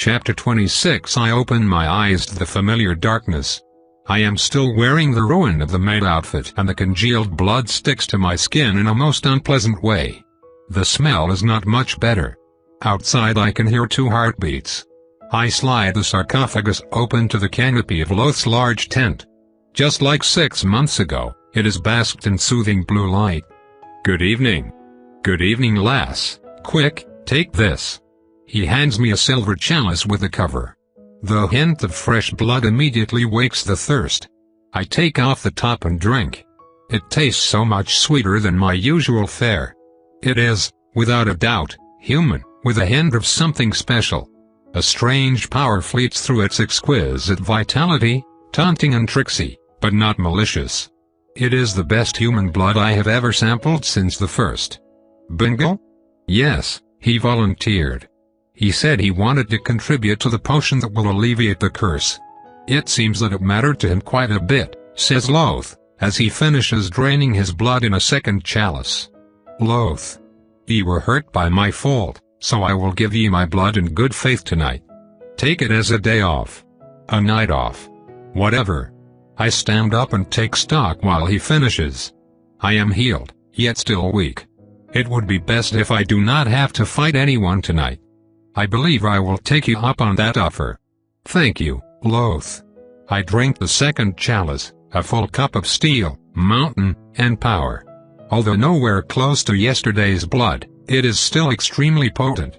Chapter 26. I open my eyes to the familiar darkness. I am still wearing the ruin of the maid outfit, and the congealed blood sticks to my skin in a most unpleasant way. The smell is not much better. Outside I can hear 2 heartbeats. I slide the sarcophagus open to the canopy of Loth's large tent. Just like 6 months ago, it is basked in soothing blue light. "Good evening." "Good evening, lass. Quick, take this." He hands me a silver chalice with a cover. The hint of fresh blood immediately wakes the thirst. I take off the top and drink. It tastes so much sweeter than my usual fare. It is, without a doubt, human, with a hint of something special. A strange power fleets through its exquisite vitality, taunting and tricksy, but not malicious. It is the best human blood I have ever sampled since the first. Bingo? Yes, he volunteered. He said he wanted to contribute to the potion that will alleviate the curse. It seems that it mattered to him quite a bit, says Loth, as he finishes draining his blood in a second chalice. Loth. Ye were hurt by my fault, so I will give ye my blood in good faith tonight. Take it as a day off. A night off. Whatever. I stand up and take stock while he finishes. I am healed, yet still weak. It would be best if I do not have to fight anyone tonight. I believe I will take you up on that offer. Thank you, Loth. I drink the second chalice, a full cup of steel, mountain, and power. Although nowhere close to yesterday's blood, it is still extremely potent.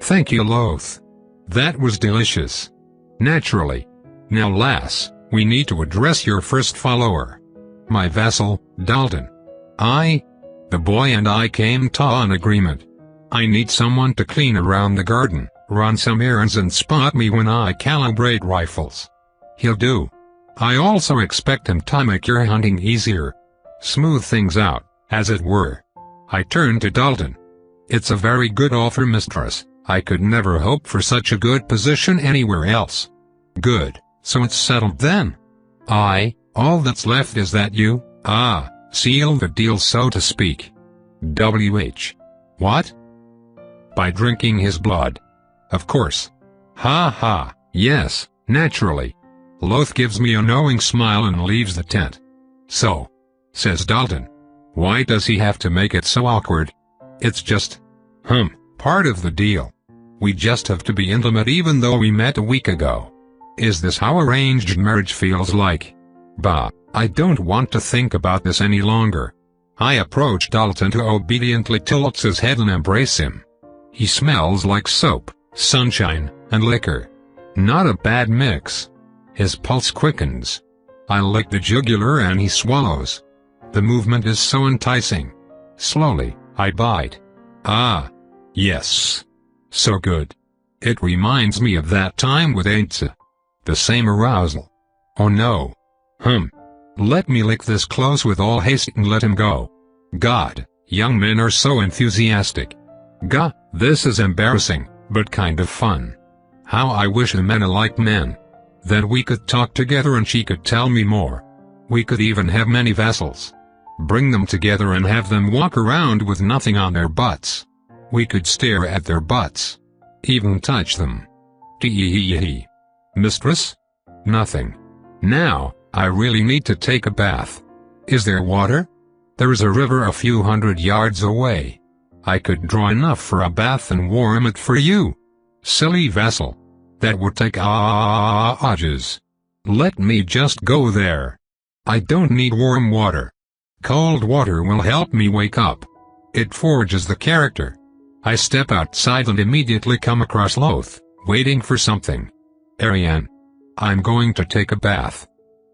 Thank you, Loth. That was delicious. Naturally. Now, lass, we need to address your first follower. My vassal, Dalton. The boy and I came to an agreement. I need someone to clean around the garden, run some errands and spot me when I calibrate rifles. He'll do. I also expect him to make your hunting easier. Smooth things out, as it were. I turn to Dalton. It's a very good offer, mistress. I could never hope for such a good position anywhere else. Good, so it's settled then. All that's left is that you, seal the deal, so to speak. W.H. What? By drinking his blood. Of course. Ha, yes, naturally. Loth gives me a knowing smile and leaves the tent. So, says Dalton. Why does he have to make it so awkward? It's just, part of the deal. We just have to be intimate even though we met a week ago. Is this how arranged marriage feels like? Bah, I don't want to think about this any longer. I approach Dalton, who obediently tilts his head and embrace him. He smells like soap, sunshine, and liquor. Not a bad mix. His pulse quickens. I lick the jugular and he swallows. The movement is so enticing. Slowly, I bite. Yes. So good. It reminds me of that time with Ainsa. The same arousal. Oh no. Let me lick this close with all haste and let him go. God, young men are so enthusiastic. Gah, this is embarrassing, but kind of fun. How I wish a man liked men. Then we could talk together and she could tell me more. We could even have many vassals. Bring them together and have them walk around with nothing on their butts. We could stare at their butts. Even touch them. Tee-hee-hee. Mistress? Nothing. Now, I really need to take a bath. Is there water? There is a river a few hundred yards away. I could draw enough for a bath and warm it for you. Silly vassal. That would take ages. Let me just go there. I don't need warm water. Cold water will help me wake up. It forges the character. I step outside and immediately come across Loth, waiting for something. Ariane. I'm going to take a bath.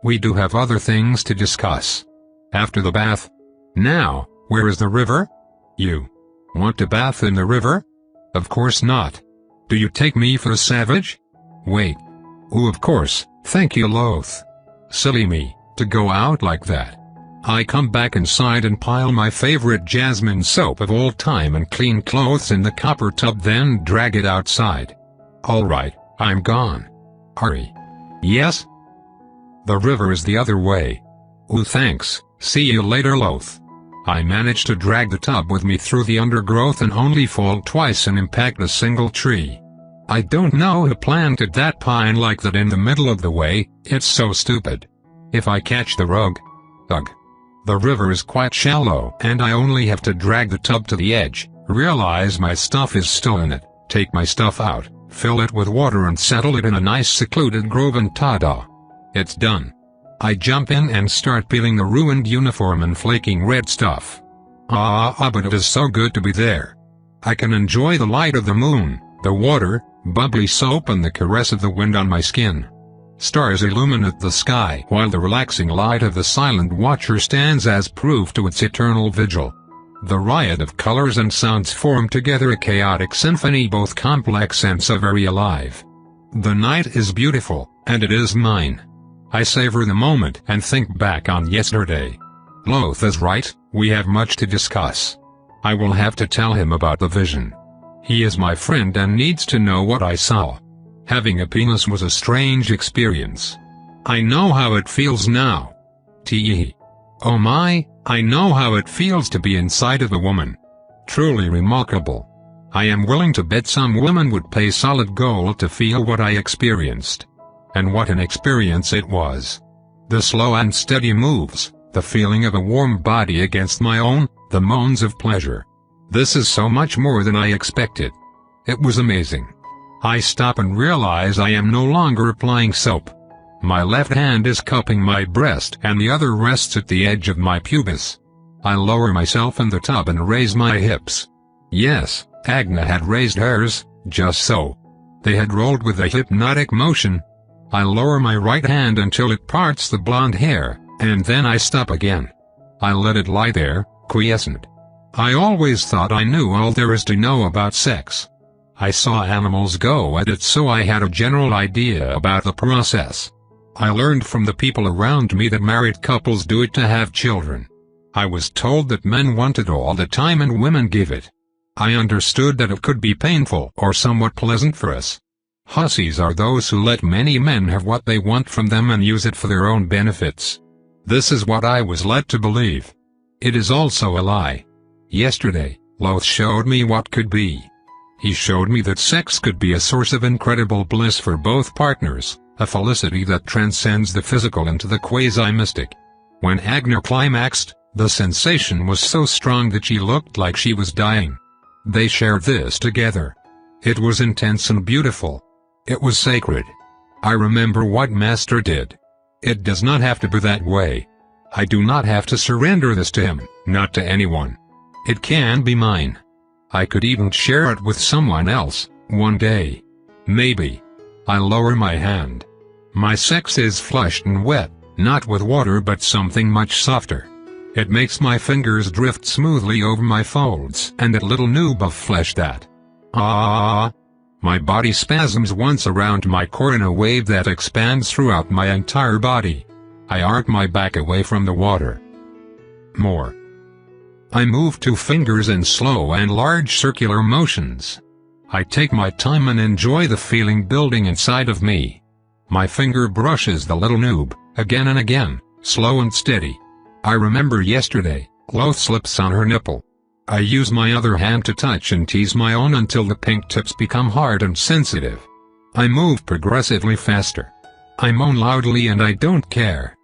We do have other things to discuss. After the bath. Now, where is the river? You want to bath in the river? Of course not. Do you take me for a savage? Wait. Oh, of course, thank you, Loth. Silly me, to go out like that. I come back inside and pile my favorite jasmine soap of all time and clean clothes in the copper tub, then drag it outside. Alright, I'm gone. Hurry. Yes? The river is the other way. Oh, thanks, see you later, Loth. I managed to drag the tub with me through the undergrowth and only fall twice and impact a single tree. I don't know who planted that pine like that in the middle of the way, it's so stupid. If I catch the rug. Ugh. The river is quite shallow and I only have to drag the tub to the edge, realize my stuff is still in it, take my stuff out, fill it with water and settle it in a nice secluded grove and ta-da. It's done. I jump in and start peeling the ruined uniform and flaking red stuff. But it is so good to be there. I can enjoy the light of the moon, the water, bubbly soap and the caress of the wind on my skin. Stars illuminate the sky while the relaxing light of the silent watcher stands as proof to its eternal vigil. The riot of colors and sounds form together a chaotic symphony both complex and so very alive. The night is beautiful, and it is mine. I savor the moment and think back on yesterday. Loth is right, we have much to discuss. I will have to tell him about the vision. He is my friend and needs to know what I saw. Having a penis was a strange experience. I know how it feels now. Tee. Oh my, I know how it feels to be inside of a woman. Truly remarkable. I am willing to bet some woman would pay solid gold to feel what I experienced. And what an experience it was. The slow and steady moves, the feeling of a warm body against my own, the moans of pleasure. This is so much more than I expected. It was amazing. I stop and realize I am no longer applying soap. My left hand is cupping my breast and the other rests at the edge of my pubis. I lower myself in the tub and raise my hips. Yes, Agna had raised hers, just so. They had rolled with a hypnotic motion. I lower my right hand until it parts the blonde hair, and then I stop again. I let it lie there, quiescent. I always thought I knew all there is to know about sex. I saw animals go at it, so I had a general idea about the process. I learned from the people around me that married couples do it to have children. I was told that men want it all the time and women give it. I understood that it could be painful or somewhat pleasant for us. Hussies are those who let many men have what they want from them and use it for their own benefits. This is what I was led to believe. It is also a lie. Yesterday, Loth showed me what could be. He showed me that sex could be a source of incredible bliss for both partners, a felicity that transcends the physical into the quasi-mystic. When Agna climaxed, the sensation was so strong that she looked like she was dying. They shared this together. It was intense and beautiful. It was sacred. I remember what Master did. It does not have to be that way. I do not have to surrender this to him, not to anyone. It can be mine. I could even share it with someone else, one day. Maybe. I lower my hand. My sex is flushed and wet, not with water but something much softer. It makes my fingers drift smoothly over my folds and that little noob of flesh that. My body spasms once around my core in a wave that expands throughout my entire body. I arc my back away from the water. More. I move 2 fingers in slow and large circular motions. I take my time and enjoy the feeling building inside of me. My finger brushes the little noob, again and again, slow and steady. I remember yesterday, Loth slips on her nipple. I use my other hand to touch and tease my own until the pink tips become hard and sensitive. I move progressively faster. I moan loudly and I don't care.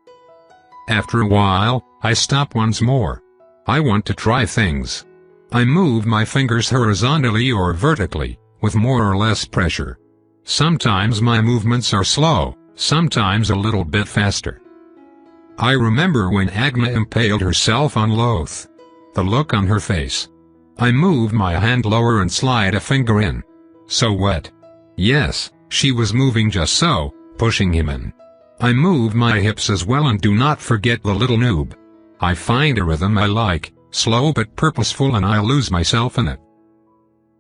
After a while, I stop once more. I want to try things. I move my fingers horizontally or vertically, with more or less pressure. Sometimes my movements are slow, sometimes a little bit faster. I remember when Agna impaled herself on Loth. The look on her face. I move my hand lower and slide a finger in. So wet. Yes, she was moving just so, pushing him in. I move my hips as well and do not forget the little noob. I find a rhythm I like, slow but purposeful, and I lose myself in it.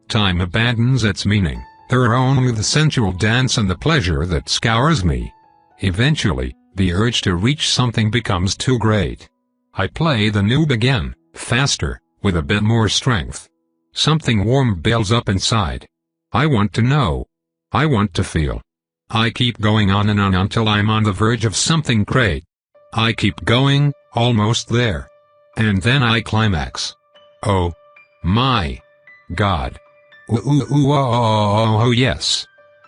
Time abandons its meaning. There are only the sensual dance and the pleasure that scours me. Eventually, the urge to reach something becomes too great. I play the noob again, faster, with a bit more strength. Something warm builds up inside. I want to know. I want to feel. I keep going on and on until I'm on the verge of something great. I keep going, almost there. And then I climax. Oh my God. Oh yes.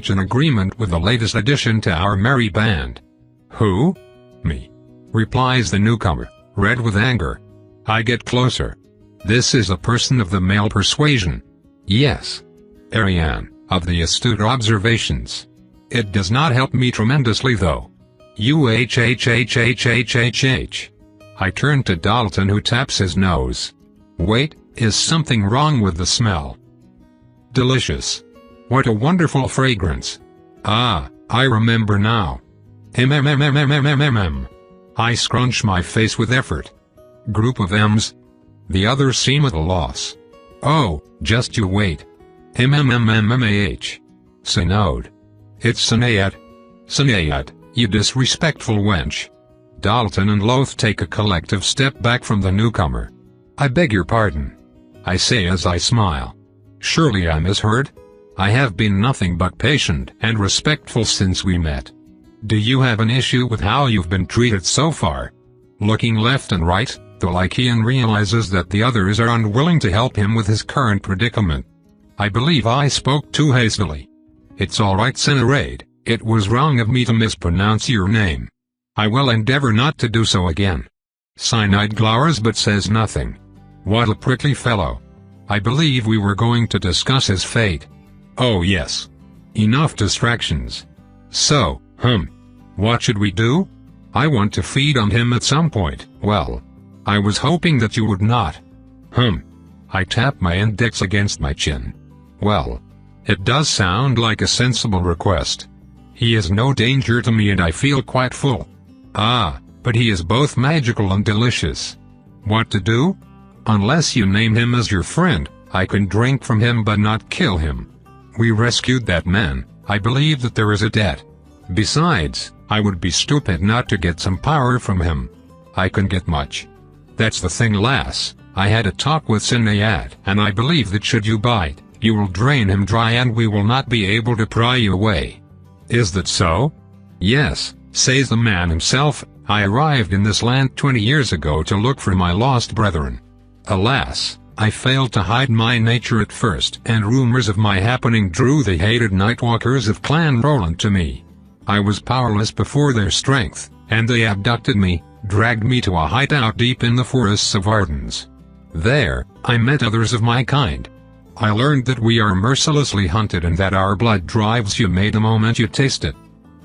reach an agreement with the latest addition to our merry band. Who? Me. Replies the newcomer, red with anger. I get closer. This is a person of the male persuasion. Yes. Ariane, of the astute observations. It does not help me tremendously though. UHHHHHHH. I turn to Dalton, who taps his nose. Wait, is something wrong with the smell? Delicious. What a wonderful fragrance. Ah, I remember now. I scrunch my face with effort. Group of M's. The others seem at a loss. Oh, just you wait. Synode. It's Synayat. Synayat, you disrespectful wench. Dalton and Loth take a collective step back from the newcomer. I beg your pardon. I say as I smile. Surely I misheard? I have been nothing but patient and respectful since we met. Do you have an issue with how you've been treated so far? Looking left and right, the Lycian realizes that the others are unwilling to help him with his current predicament. I believe I spoke too hastily. It's alright, Cinerade, it was wrong of me to mispronounce your name. I will endeavor not to do so again. Cyanide glowers but says nothing. What a prickly fellow. I believe we were going to discuss his fate. Oh yes. Enough distractions. So, what should we do? I want to feed on him at some point. Well, I was hoping that you would not. I tap my index against my chin. Well, it does sound like a sensible request. He is no danger to me and I feel quite full. Ah, but he is both magical and delicious. What to do? Unless you name him as your friend, I can drink from him but not kill him. We rescued that man, I believe that there is a debt. Besides, I would be stupid not to get some power from him. I can get much. That's the thing, lass. I had a talk with Synayat, and I believe that should you bite, you will drain him dry and we will not be able to pry you away. Is that so? Yes, says the man himself. I arrived in this land 20 years ago to look for my lost brethren. Alas, I failed to hide my nature at first, and rumors of my happening drew the hated Nightwalkers of Clan Roland to me. I was powerless before their strength, and they abducted me, dragged me to a hideout deep in the forests of Ardens. There, I met others of my kind. I learned that we are mercilessly hunted and that our blood drives you mad the moment you taste it.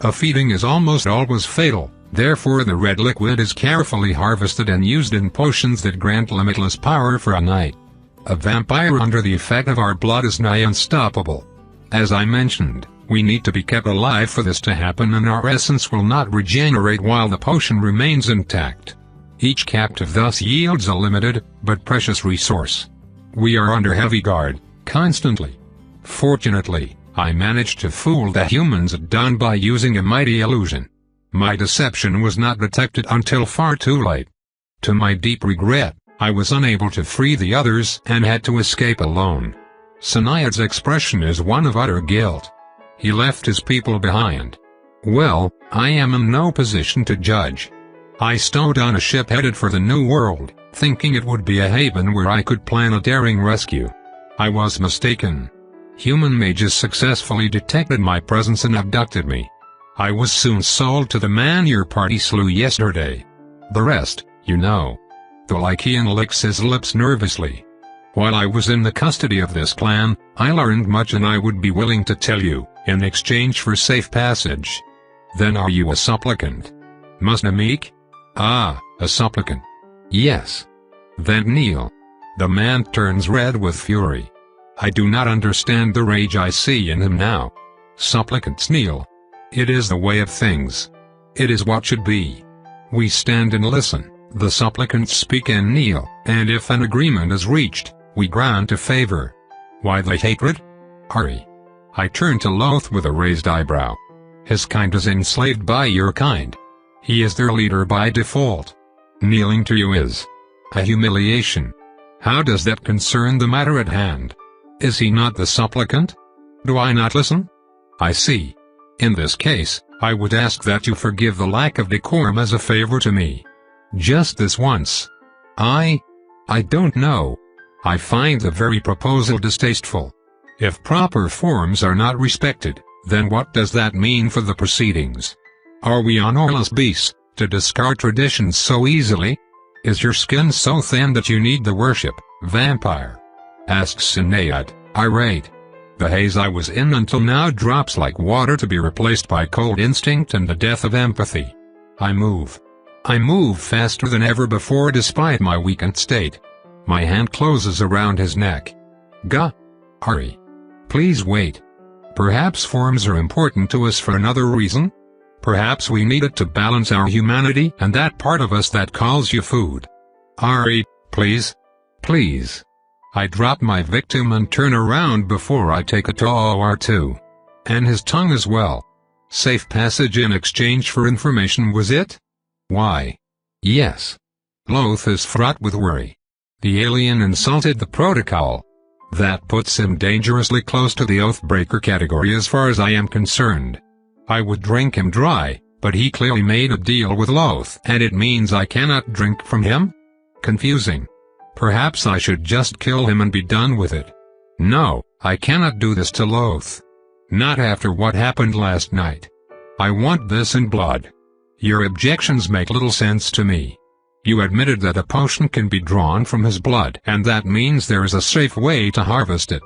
A feeding is almost always fatal, therefore the red liquid is carefully harvested and used in potions that grant limitless power for a night. A vampire under the effect of our blood is nigh unstoppable. As I mentioned, we need to be kept alive for this to happen, and our essence will not regenerate while the potion remains intact. Each captive thus yields a limited, but precious resource. We are under heavy guard, constantly. Fortunately, I managed to fool the humans at dawn by using a mighty illusion. My deception was not detected until far too late. To my deep regret, I was unable to free the others and had to escape alone. Siniad's expression is one of utter guilt. He left his people behind. Well, I am in no position to judge. I stowed on a ship headed for the New World, thinking it would be a haven where I could plan a daring rescue. I was mistaken. Human mages successfully detected my presence and abducted me. I was soon sold to the man your party slew yesterday. The rest, you know. The Lycian licks his lips nervously. While I was in the custody of this clan, I learned much, and I would be willing to tell you, in exchange for safe passage. Then are you a supplicant? Musnamik? Ah, a supplicant. Yes. Then kneel. The man turns red with fury. I do not understand the rage I see in him now. Supplicants kneel. It is the way of things. It is what should be. We stand and listen, the supplicants speak and kneel, and if an agreement is reached, we grant a favor. Why the hatred? Ari. I turn to Loth with a raised eyebrow. His kind is enslaved by your kind. He is their leader by default. Kneeling to you is a humiliation. How does that concern the matter at hand? Is he not the supplicant? Do I not listen? I see. In this case, I would ask that you forgive the lack of decorum as a favor to me. Just this once. I don't know. I find the very proposal distasteful. If proper forms are not respected, then what does that mean for the proceedings? Are we honorless beasts, to discard traditions so easily? Is your skin so thin that you need the worship, vampire? Asks Siniad, irate. The haze I was in until now drops like water to be replaced by cold instinct and the death of empathy. I move. I move faster than ever before despite my weakened state. My hand closes around his neck. Ari. Please wait. Perhaps forms are important to us for another reason? Perhaps we need it to balance our humanity and that part of us that calls you food. Ari, please. Please. I drop my victim and turn around before I take a toe or two. And his tongue as well. Safe passage in exchange for information, was it? Why? Yes. Loth is fraught with worry. The alien insulted the protocol. That puts him dangerously close to the Oathbreaker category as far as I am concerned. I would drink him dry, but he clearly made a deal with Loth, and it means I cannot drink from him? Confusing. Perhaps I should just kill him and be done with it. No, I cannot do this to Loth. Not after what happened last night. I want this in blood. Your objections make little sense to me. You admitted that a potion can be drawn from his blood, and that means there is a safe way to harvest it.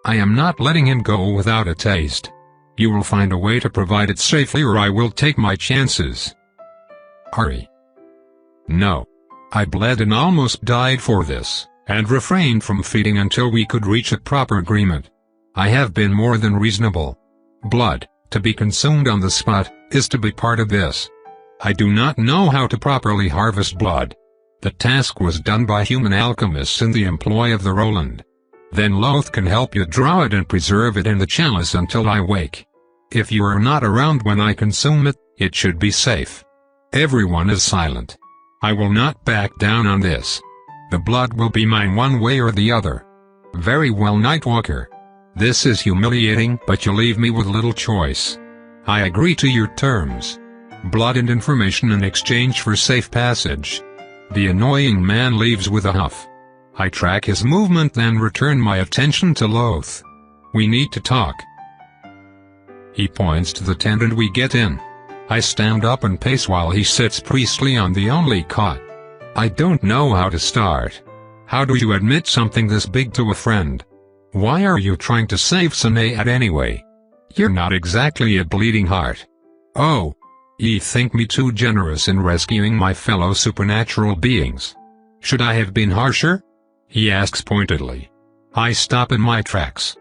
I am not letting him go without a taste. You will find a way to provide it safely, or I will take my chances. Ari. No. I bled and almost died for this, and refrained from feeding until we could reach a proper agreement. I have been more than reasonable. Blood, to be consumed on the spot, is to be part of this. I do not know how to properly harvest blood. The task was done by human alchemists in the employ of the Roland. Then Loth can help you draw it and preserve it in the chalice until I wake. If you are not around when I consume it, it should be safe. Everyone is silent. I will not back down on this. The blood will be mine one way or the other. Very well, Nightwalker. This is humiliating, but you leave me with little choice. I agree to your terms. Blood and information in exchange for safe passage. The annoying man leaves with a huff. I track his movement, then return my attention to Loth. We need to talk. He points to the tent and we get in. I stand up and pace while he sits peacefully on the only cot. I don't know how to start. How do you admit something this big to a friend? Why are you trying to save Sinead anyway? You're not exactly a bleeding heart. Oh. Ye think me too generous in rescuing my fellow supernatural beings. Should I have been harsher? He asks pointedly. I stop in my tracks.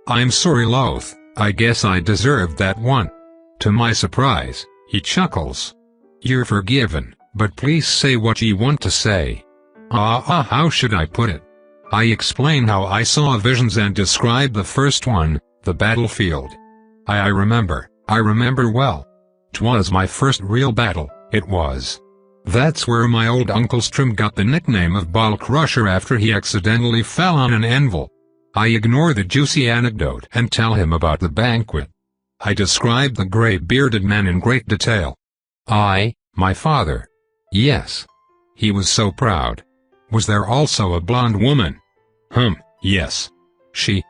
I'm sorry, Loth, I guess I deserved that one. To my surprise, he chuckles. You're forgiven, but please say what ye want to say. How should I put it? I explain how I saw visions and describe the first one, the battlefield. I remember well. 'Twas my first real battle, it was. That's where my old Uncle Strim got the nickname of Ball Crusher after he accidentally fell on an anvil. I ignore the juicy anecdote and tell him about the banquet. I describe the gray-bearded man in great detail. My father. Yes. He was so proud. Was there also a blonde woman? Yes. She,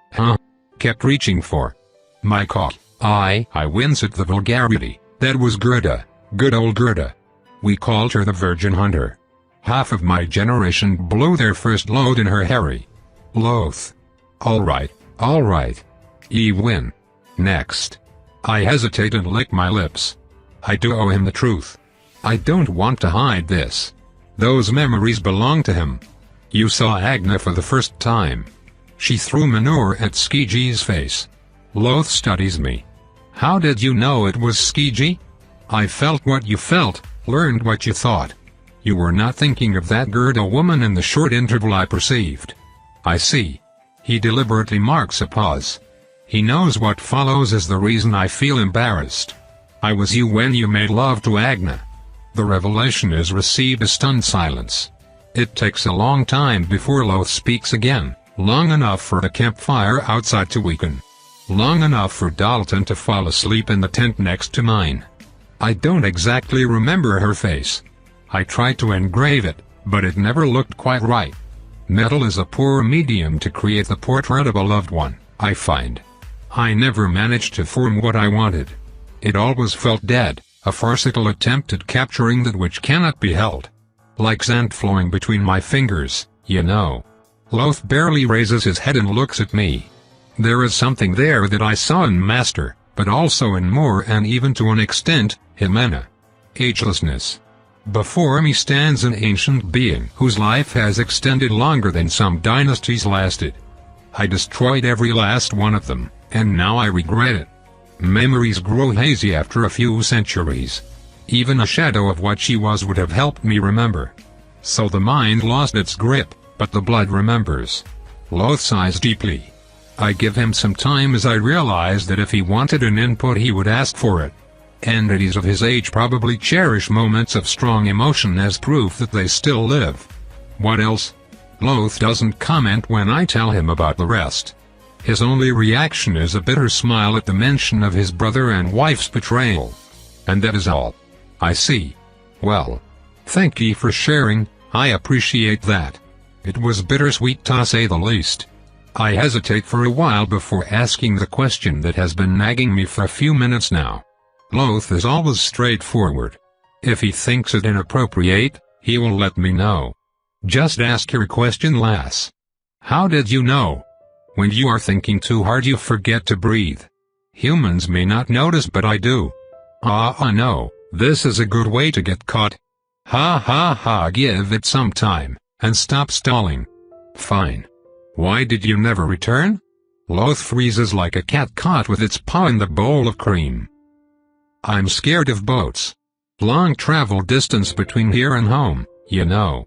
kept reaching for my cock. I wince at the vulgarity. That was Gerda, good old Gerda. We called her the Virgin Hunter. Half of my generation blew their first load in her Harry. Loth. All right. Ye win. Next. I hesitate and lick my lips. I do owe him the truth. I don't want to hide this. Those memories belong to him. You saw Agna for the first time. She threw manure at Skeegee's face. Loth studies me. How did you know it was Skeegee? I felt what you felt, learned what you thought. You were not thinking of that Gerda woman in the short interval I perceived. I see. He deliberately marks a pause. He knows what follows is the reason I feel embarrassed. I was you when you made love to Agna. The revelation is received a stunned silence. It takes a long time before Loth speaks again, long enough for the campfire outside to weaken. Long enough for Dalton to fall asleep in the tent next to mine. I don't exactly remember her face. I tried to engrave it, but it never looked quite right. Metal is a poor medium to create the portrait of a loved one, I find. I never managed to form what I wanted. It always felt dead, a farcical attempt at capturing that which cannot be held. Like sand flowing between my fingers, you know. Loth barely raises his head and looks at me. There is something there that I saw in Master, but also in Moore and even to an extent, Jimena. Agelessness. Before me stands an ancient being whose life has extended longer than some dynasties lasted. I destroyed every last one of them, and now I regret it. Memories grow hazy after a few centuries. Even a shadow of what she was would have helped me remember. So the mind lost its grip, but the blood remembers. Loth sighs deeply. I give him some time as I realize that if he wanted an input he would ask for it. Entities of his age probably cherish moments of strong emotion as proof that they still live. What else? Loth doesn't comment when I tell him about the rest. His only reaction is a bitter smile at the mention of his brother and wife's betrayal. And that is all. I see. Well. Thank ye for sharing, I appreciate that. It was bittersweet to say the least. I hesitate for a while before asking the question that has been nagging me for a few minutes now. Loth is always straightforward. If he thinks it inappropriate, he will let me know. Just ask your question, lass. How did you know? When you are thinking too hard you forget to breathe. Humans may not notice but I do. No, this is a good way to get caught. Give it some time, and stop stalling. Fine. Why did you never return? Loth freezes like a cat caught with its paw in the bowl of cream. I'm scared of boats. Long travel distance between here and home, you know.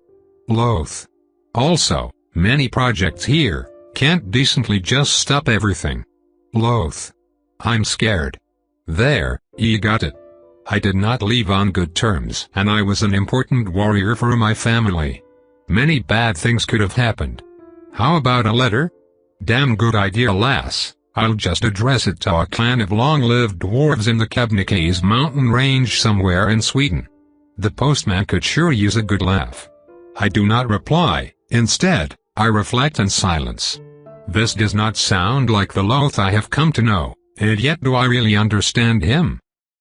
Loth. Also, many projects here, can't decently just stop everything. Loth. I'm scared. There, you got it. I did not leave on good terms, and I was an important warrior for my family. Many bad things could have happened. How about a letter? Damn good idea, lass. I'll just address it to a clan of long-lived dwarves in the Kebnekaise mountain range somewhere in Sweden. The postman could sure use a good laugh. I do not reply. Instead, I reflect in silence. This does not sound like the Loth I have come to know, and yet do I really understand him?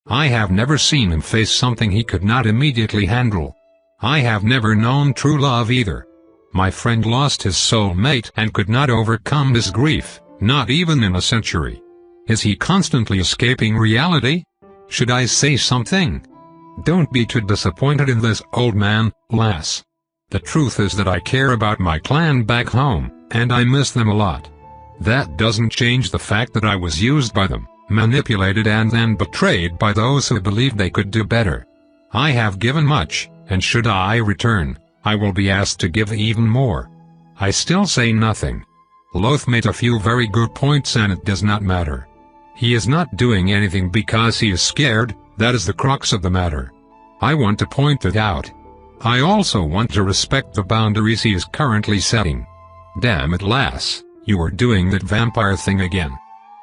I have never seen him face something he could not immediately handle. I have never known true love either. My friend lost his soulmate and could not overcome his grief, not even in a century. Is he constantly escaping reality? Should I say something? Don't be too disappointed in this, old man, lass. The truth is that I care about my clan back home, and I miss them a lot. That doesn't change the fact that I was used by them, manipulated and then betrayed by those who believed they could do better. I have given much, and should I return, I will be asked to give even more. I still say nothing. Loth made a few very good points and it does not matter. He is not doing anything because he is scared, that is the crux of the matter. I want to point it out. I also want to respect the boundaries he is currently setting. Damn it, lass, you are doing that vampire thing again.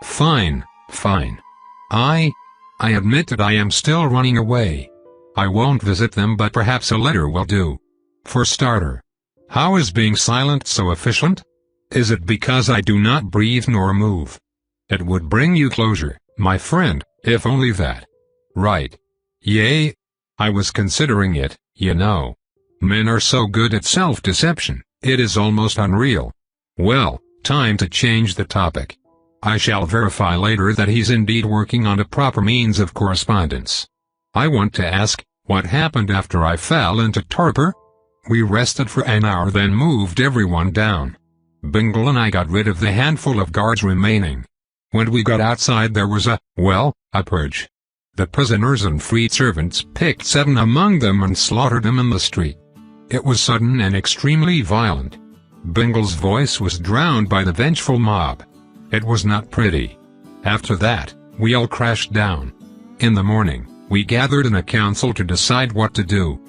Fine, fine. I admit that I am still running away. I won't visit them, but perhaps a letter will do. For starter. How is being silent so efficient? Is it because I do not breathe nor move? It would bring you closure, my friend, if only that. Right. Yay. I was considering it, you know. Men are so good at self-deception, it is almost unreal. Well, time to change the topic. I shall verify later that he's indeed working on a proper means of correspondence. I want to ask, what happened after I fell into torpor? We rested for an hour, then moved everyone down. Bingle and I got rid of the handful of guards remaining. When we got outside there was a purge. The prisoners and freed servants picked 7 among them and slaughtered them in the street. It was sudden and extremely violent. Bingle's voice was drowned by the vengeful mob. It was not pretty. After that, we all crashed down. In the morning, we gathered in a council to decide what to do.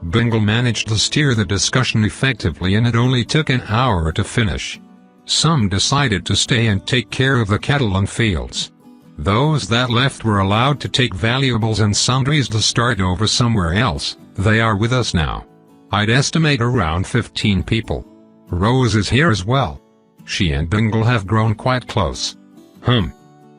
Bingle managed to steer the discussion effectively and it only took an hour to finish. Some decided to stay and take care of the cattle and fields. Those that left were allowed to take valuables and sundries to start over somewhere else. They are with us now. I'd estimate around 15 people. Rose is here as well. She and Bingle have grown quite close.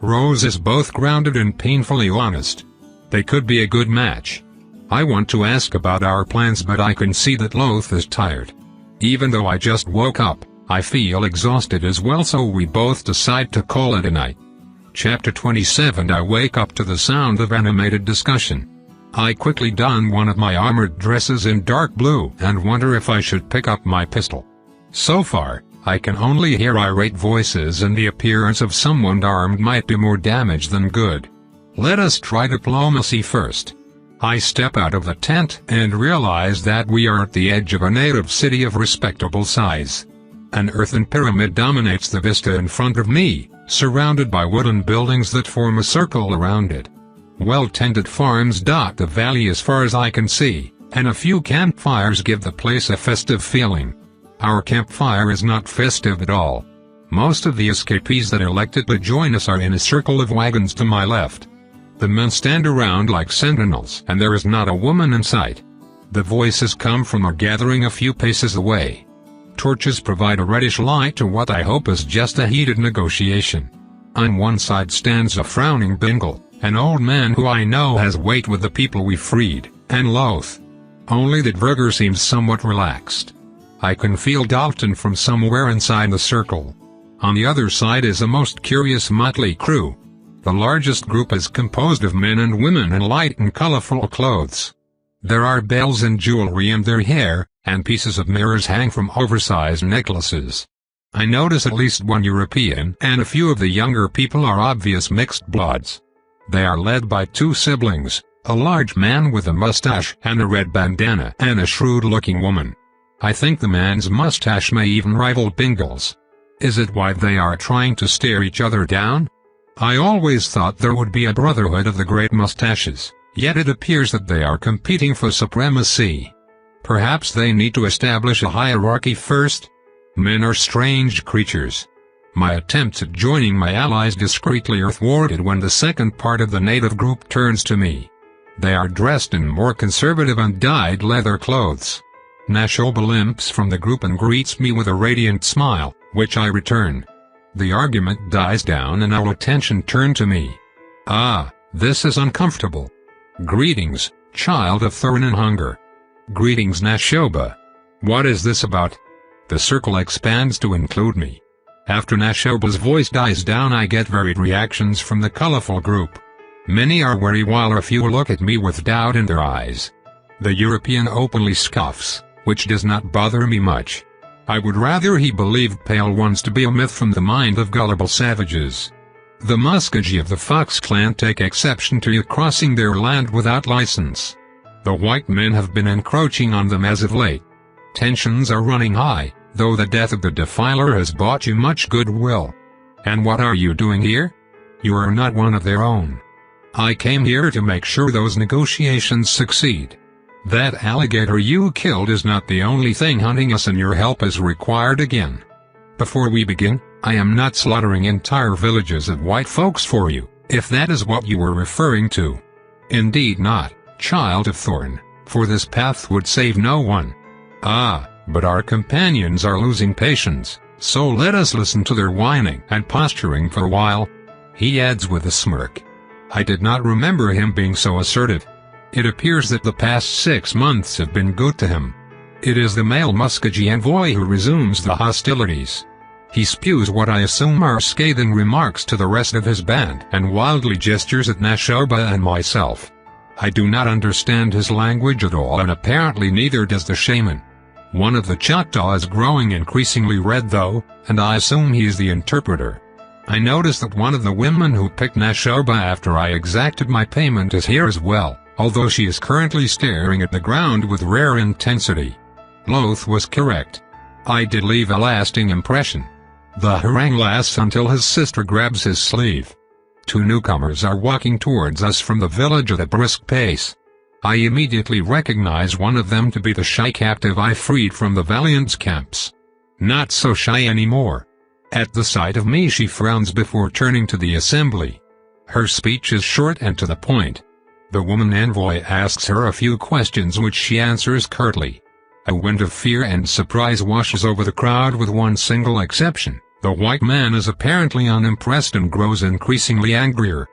Rose is both grounded and painfully honest. They could be a good match. I want to ask about our plans, but I can see that Loth is tired. Even though I just woke up, I feel exhausted as well, so we both decide to call it a night. Chapter 27. I wake up to the sound of animated discussion. I quickly don one of my armored dresses in dark blue and wonder if I should pick up my pistol. So far, I can only hear irate voices and the appearance of someone armed might do more damage than good. Let us try diplomacy first. I step out of the tent and realize that we are at the edge of a native city of respectable size. An earthen pyramid dominates the vista in front of me, surrounded by wooden buildings that form a circle around it. Well-tended farms dot the valley as far as I can see, and a few campfires give the place a festive feeling. Our campfire is not festive at all. Most of the escapees that elected to join us are in a circle of wagons to my left. The men stand around like sentinels, and there is not a woman in sight. The voices come from a gathering a few paces away. Torches provide a reddish light to what I hope is just a heated negotiation. On one side stands a frowning Bingle, an old man who I know has weight with the people we freed, and Loth. Only that Verger seems somewhat relaxed. I can feel Dalton from somewhere inside the circle. On the other side is a most curious motley crew. The largest group is composed of men and women in light and colorful clothes. There are bells and jewelry in their hair, and pieces of mirrors hang from oversized necklaces. I notice at least one European, and a few of the younger people are obvious mixed bloods. They are led by 2 siblings, a large man with a mustache and a red bandana, and a shrewd-looking woman. I think the man's mustache may even rival Bingle's. Is it why they are trying to stare each other down? I always thought there would be a brotherhood of the great mustaches, yet it appears that they are competing for supremacy. Perhaps they need to establish a hierarchy first? Men are strange creatures. My attempts at joining my allies discreetly are thwarted when the second part of the native group turns to me. They are dressed in more conservative and dyed leather clothes. Nashoba limps from the group and greets me with a radiant smile, which I return. The argument dies down and our attention turn to me. Ah, This is uncomfortable. Greetings, child of Thurin and hunger. Greetings, Nashoba. What is this about? The circle expands to include me. After Nashoba's voice dies down, I get varied reactions from the colorful group. Many are wary while a few look at me with doubt in their eyes. The European openly scoffs, which does not bother me much. I would rather he believed pale ones to be a myth from the mind of gullible savages. The Muskogee of the Fox clan take exception to you crossing their land without license. The white men have been encroaching on them as of late. Tensions are running high, though the death of the defiler has bought you much goodwill. And what are you doing here? You are not one of their own. I came here to make sure those negotiations succeed. That alligator you killed is not the only thing hunting us, and your help is required again. Before we begin, I am not slaughtering entire villages of white folks for you, if that is what you were referring to. Indeed not, child of Thorn, for this path would save no one. Ah, but our companions are losing patience, so let us listen to their whining and posturing for a while. He adds with a smirk. I did not remember him being so assertive. It appears that the past 6 months have been good to him. It is the male Muskogee envoy who resumes the hostilities. He spews what I assume are scathing remarks to the rest of his band and wildly gestures at Nashoba and myself. I do not understand his language at all, and apparently neither does the shaman. One of the Choctaw is growing increasingly red though, and I assume he is the interpreter. I notice that one of the women who picked Nashoba after I exacted my payment is here as well, although she is currently staring at the ground with rare intensity. Loth was correct. I did leave a lasting impression. The harangue lasts until his sister grabs his sleeve. 2 newcomers are walking towards us from the village at a brisk pace. I immediately recognize one of them to be the shy captive I freed from the Valiant's camps. Not so shy anymore. At the sight of me she frowns before turning to the assembly. Her speech is short and to the point. The woman envoy asks her a few questions which she answers curtly. A wind of fear and surprise washes over the crowd with one single exception. The white man is apparently unimpressed and grows increasingly angrier.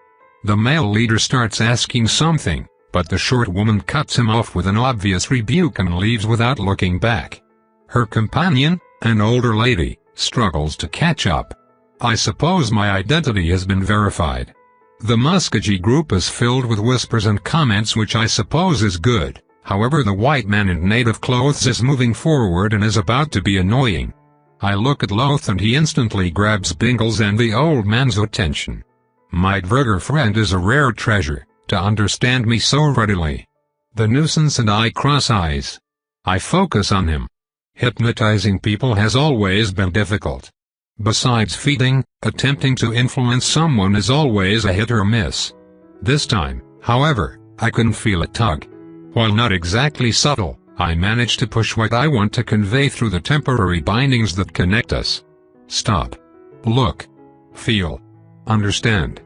The male leader starts asking something, but the short woman cuts him off with an obvious rebuke and leaves without looking back. Her companion, an older lady, struggles to catch up. I suppose my identity has been verified. The Muskogee group is filled with whispers and comments, which I suppose is good. However, the white man in native clothes is moving forward and is about to be annoying. I look at Loth and he instantly grabs Bingles and the old man's attention. My Dverger friend is a rare treasure, to understand me so readily. The nuisance and I cross eyes. I focus on him. Hypnotizing people has always been difficult. Besides feeding, attempting to influence someone is always a hit or miss. This time, however, I can feel a tug. While not exactly subtle, I manage to push what I want to convey through the temporary bindings that connect us. Stop. Look. Feel. Understand.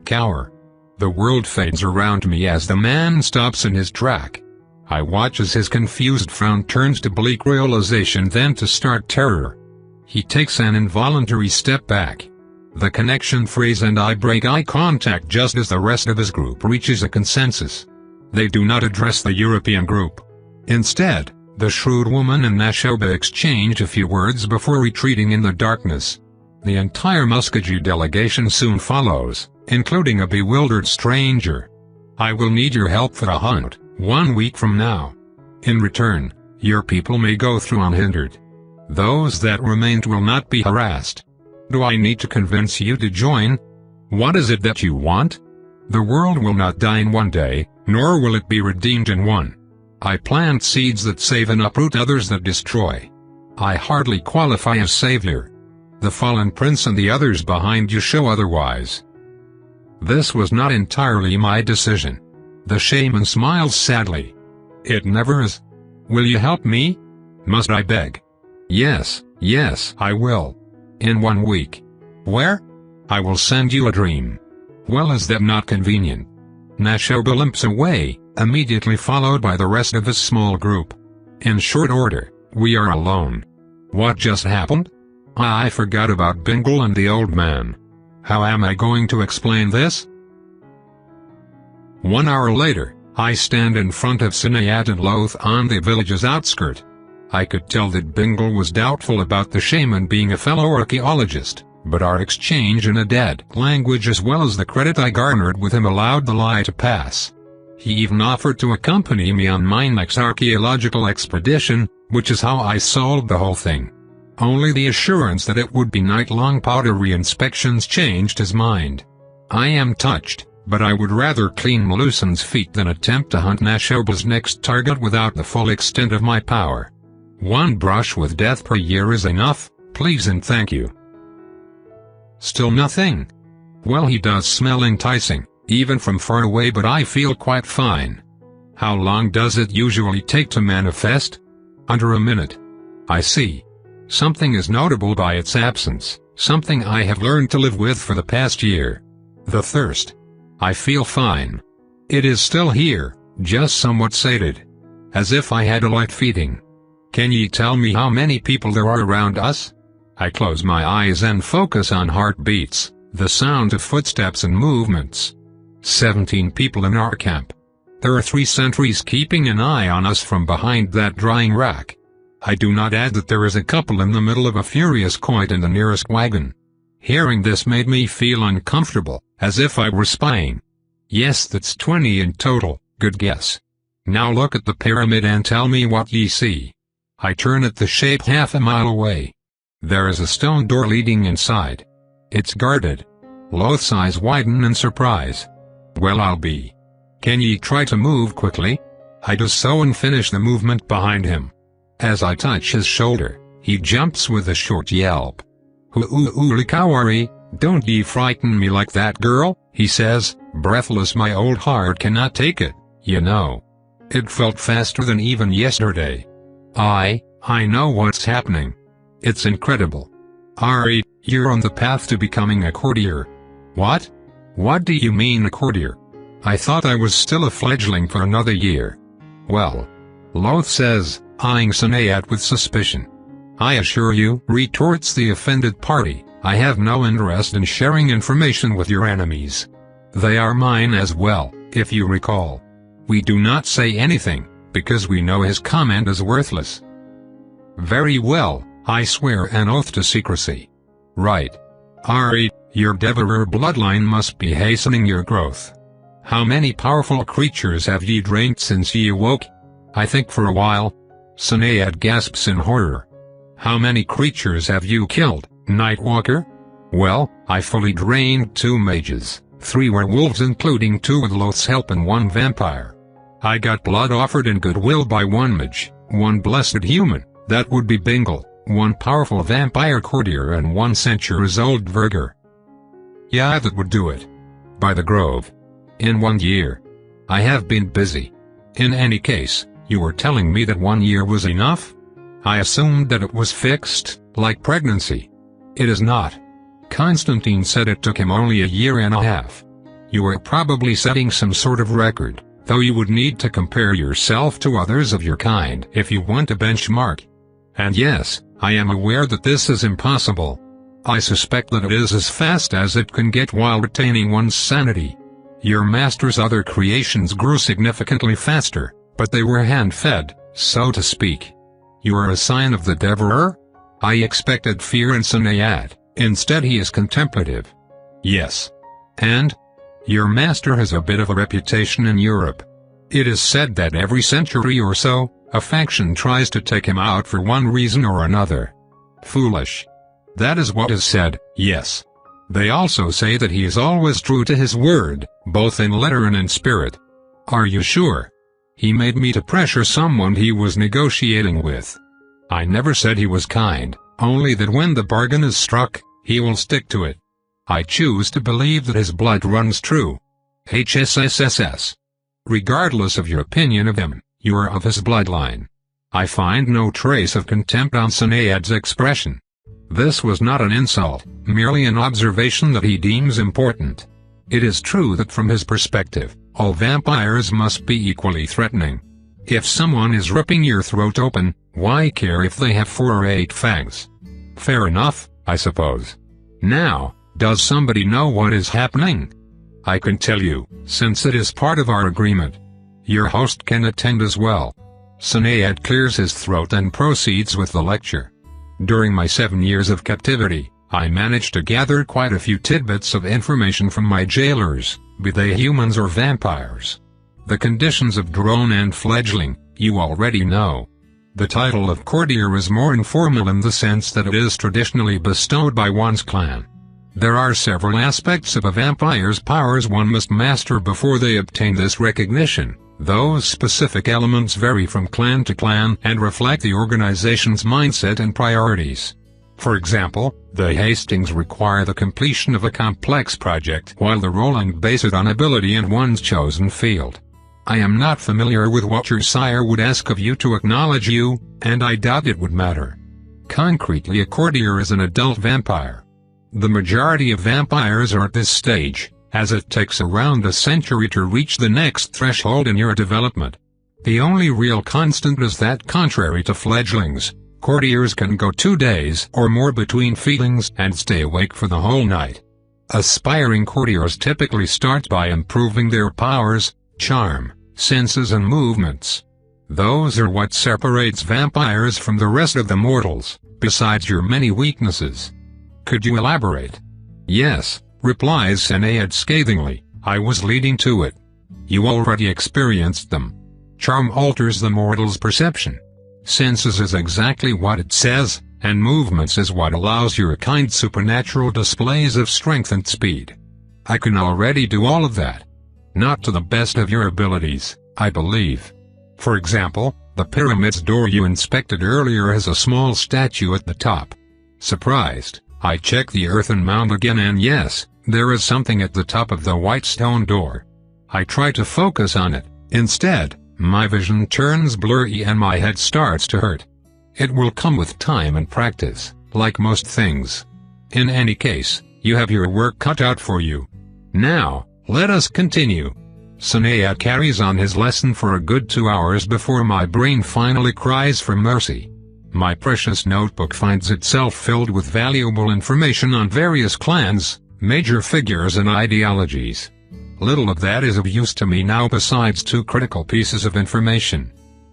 Cower. The world fades around me as the man stops in his track. I watch as his confused frown turns to bleak realization, then to stark terror. He takes an involuntary step back. The connection phrase and I break eye contact just as the rest of his group reaches a consensus. They do not address the European group. Instead, the shrewd woman and Nashoba exchange a few words before retreating in the darkness. The entire Muskogee delegation soon follows, including a bewildered stranger. I will need your help for a hunt, 1 week from now. In return, your people may go through unhindered. Those that remain will not be harassed. Do I need to convince you to join? What is it that you want? The world will not die in 1 day, nor will it be redeemed in 1. I plant seeds that save and uproot others that destroy. I hardly qualify as savior. The fallen prince and the others behind you show otherwise. This was not entirely my decision. The shaman smiles sadly. It never is. Will you help me? Must I beg? Yes, I will. In 1 week. Where? I will send you a dream. Well, is that not convenient? Nashoba limps away, immediately followed by the rest of his small group. In short order, we are alone. What just happened? I forgot about Bingle and the old man. How am I going to explain this? 1 hour later, I stand in front of Sinayat and Loth on the village's outskirt. I could tell that Bingle was doubtful about the shaman being a fellow archaeologist, but our exchange in a dead language as well as the credit I garnered with him allowed the lie to pass. He even offered to accompany me on my next archaeological expedition, which is how I solved the whole thing. Only the assurance that it would be night-long pottery inspections changed his mind. I am touched, but I would rather clean Meluson's feet than attempt to hunt Nashoba's next target without the full extent of my power. 1 brush with death per year is enough, please and thank you. Still nothing. Well, he does smell enticing, even from far away, but I feel quite fine. How long does it usually take to manifest? Under a minute. I see. Something is notable by its absence, something I have learned to live with for the past year. The thirst. I feel fine. It is still here, just somewhat sated. As if I had a light feeding. Can ye tell me how many people there are around us? I close my eyes and focus on heartbeats, the sound of footsteps and movements. 17 people in our camp. There are 3 sentries keeping an eye on us from behind that drying rack. I do not add that there is a couple in the middle of a furious coit in the nearest wagon. Hearing this made me feel uncomfortable, as if I were spying. Yes, that's 20 in total, good guess. Now look at the pyramid and tell me what ye see. I turn at the shape half a mile away. There is a stone door leading inside. It's guarded. Loth's eyes widen in surprise. Well, I'll be. Can ye try to move quickly? I do so and finish the movement behind him. As I touch his shoulder, he jumps with a short yelp. "Huulikawari, don't ye frighten me like that, girl," he says, breathless. My old heart cannot take it, you know. It felt faster than even yesterday. I know what's happening. It's incredible. Ari, you're on the path to becoming a courtier. What? What do you mean a courtier? I thought I was still a fledgling for another year. Well, Loth says, eyeing Sinayat with suspicion. I assure you, retorts the offended party, I have no interest in sharing information with your enemies. They are mine as well, if you recall. We do not say anything, because we know his comment is worthless. Very well, I swear an oath to secrecy. Right. Ari, your devourer bloodline must be hastening your growth. How many powerful creatures have ye drained since ye awoke? I think for a while. Sinayat gasps in horror. How many creatures have you killed, Nightwalker? Well, I fully drained 2 mages, 3 werewolves including 2 with Loth's help and 1 vampire. I got blood offered in goodwill by 1 mage, 1 blessed human, that would be Bingle, 1 powerful vampire courtier and 1 centuries-old Virger. Yeah, that would do it. By the Grove. In 1 year. I have been busy. In any case, you were telling me that 1 year was enough? I assumed that it was fixed, like pregnancy. It is not. Constantine said it took him only a year and a half. You were probably setting some sort of record, though you would need to compare yourself to others of your kind if you want a benchmark. And yes, I am aware that this is impossible. I suspect that it is as fast as it can get while retaining one's sanity. Your master's other creations grew significantly faster, but they were hand-fed, so to speak. You are a sign of the devourer? I expected fear in Sinayat, instead he is contemplative. Yes. And? Your master has a bit of a reputation in Europe. It is said that every century or so, a faction tries to take him out for one reason or another. Foolish. That is what is said, yes. They also say that he is always true to his word, both in letter and in spirit. Are you sure? He made me to pressure someone he was negotiating with. I never said he was kind, only that when the bargain is struck, he will stick to it. I choose to believe that his blood runs true. HSSSS. Regardless of your opinion of him, you are of his bloodline. I find no trace of contempt on Sinayat's expression. This was not an insult, merely an observation that he deems important. It is true that from his perspective, all vampires must be equally threatening. If someone is ripping your throat open, why care if they have 4 or 8 fangs? Fair enough, I suppose. Now, does somebody know what is happening? I can tell you, since it is part of our agreement. Your host can attend as well. Sinead clears his throat and proceeds with the lecture. During my 7 years of captivity, I managed to gather quite a few tidbits of information from my jailers, be they humans or vampires. The conditions of drone and fledgling, you already know. The title of courtier is more informal in the sense that it is traditionally bestowed by one's clan. There are several aspects of a vampire's powers one must master before they obtain this recognition. Those specific elements vary from clan to clan and reflect the organization's mindset and priorities. For example, the Hastings require the completion of a complex project while the Roland base it on ability in one's chosen field. I am not familiar with what your sire would ask of you to acknowledge you, and I doubt it would matter. Concretely, a courtier is an adult vampire. The majority of vampires are at this stage, as it takes around a century to reach the next threshold in your development. The only real constant is that, contrary to fledglings, courtiers can go 2 days or more between feedings and stay awake for the whole night. Aspiring courtiers typically start by improving their powers, charm, senses and movements. Those are what separates vampires from the rest of the mortals, besides your many weaknesses. Could you elaborate? Yes, replies Sinead scathingly, I was leading to it. You already experienced them. Charm alters the mortal's perception. Senses is exactly what it says, and movements is what allows your kind supernatural displays of strength and speed. I can already do all of that. Not to the best of your abilities, I believe. For example, the pyramid's door you inspected earlier has a small statue at the top. Surprised, I check the earthen mound again and yes, there is something at the top of the white stone door. I try to focus on it. Instead, my vision turns blurry and my head starts to hurt. It will come with time and practice, like most things. In any case, you have your work cut out for you. Now, let us continue. Sinead carries on his lesson for a good 2 hours before my brain finally cries for mercy. My precious notebook finds itself filled with valuable information on various clans, major figures and ideologies. Little of that is of use to me now besides 2 critical pieces of information.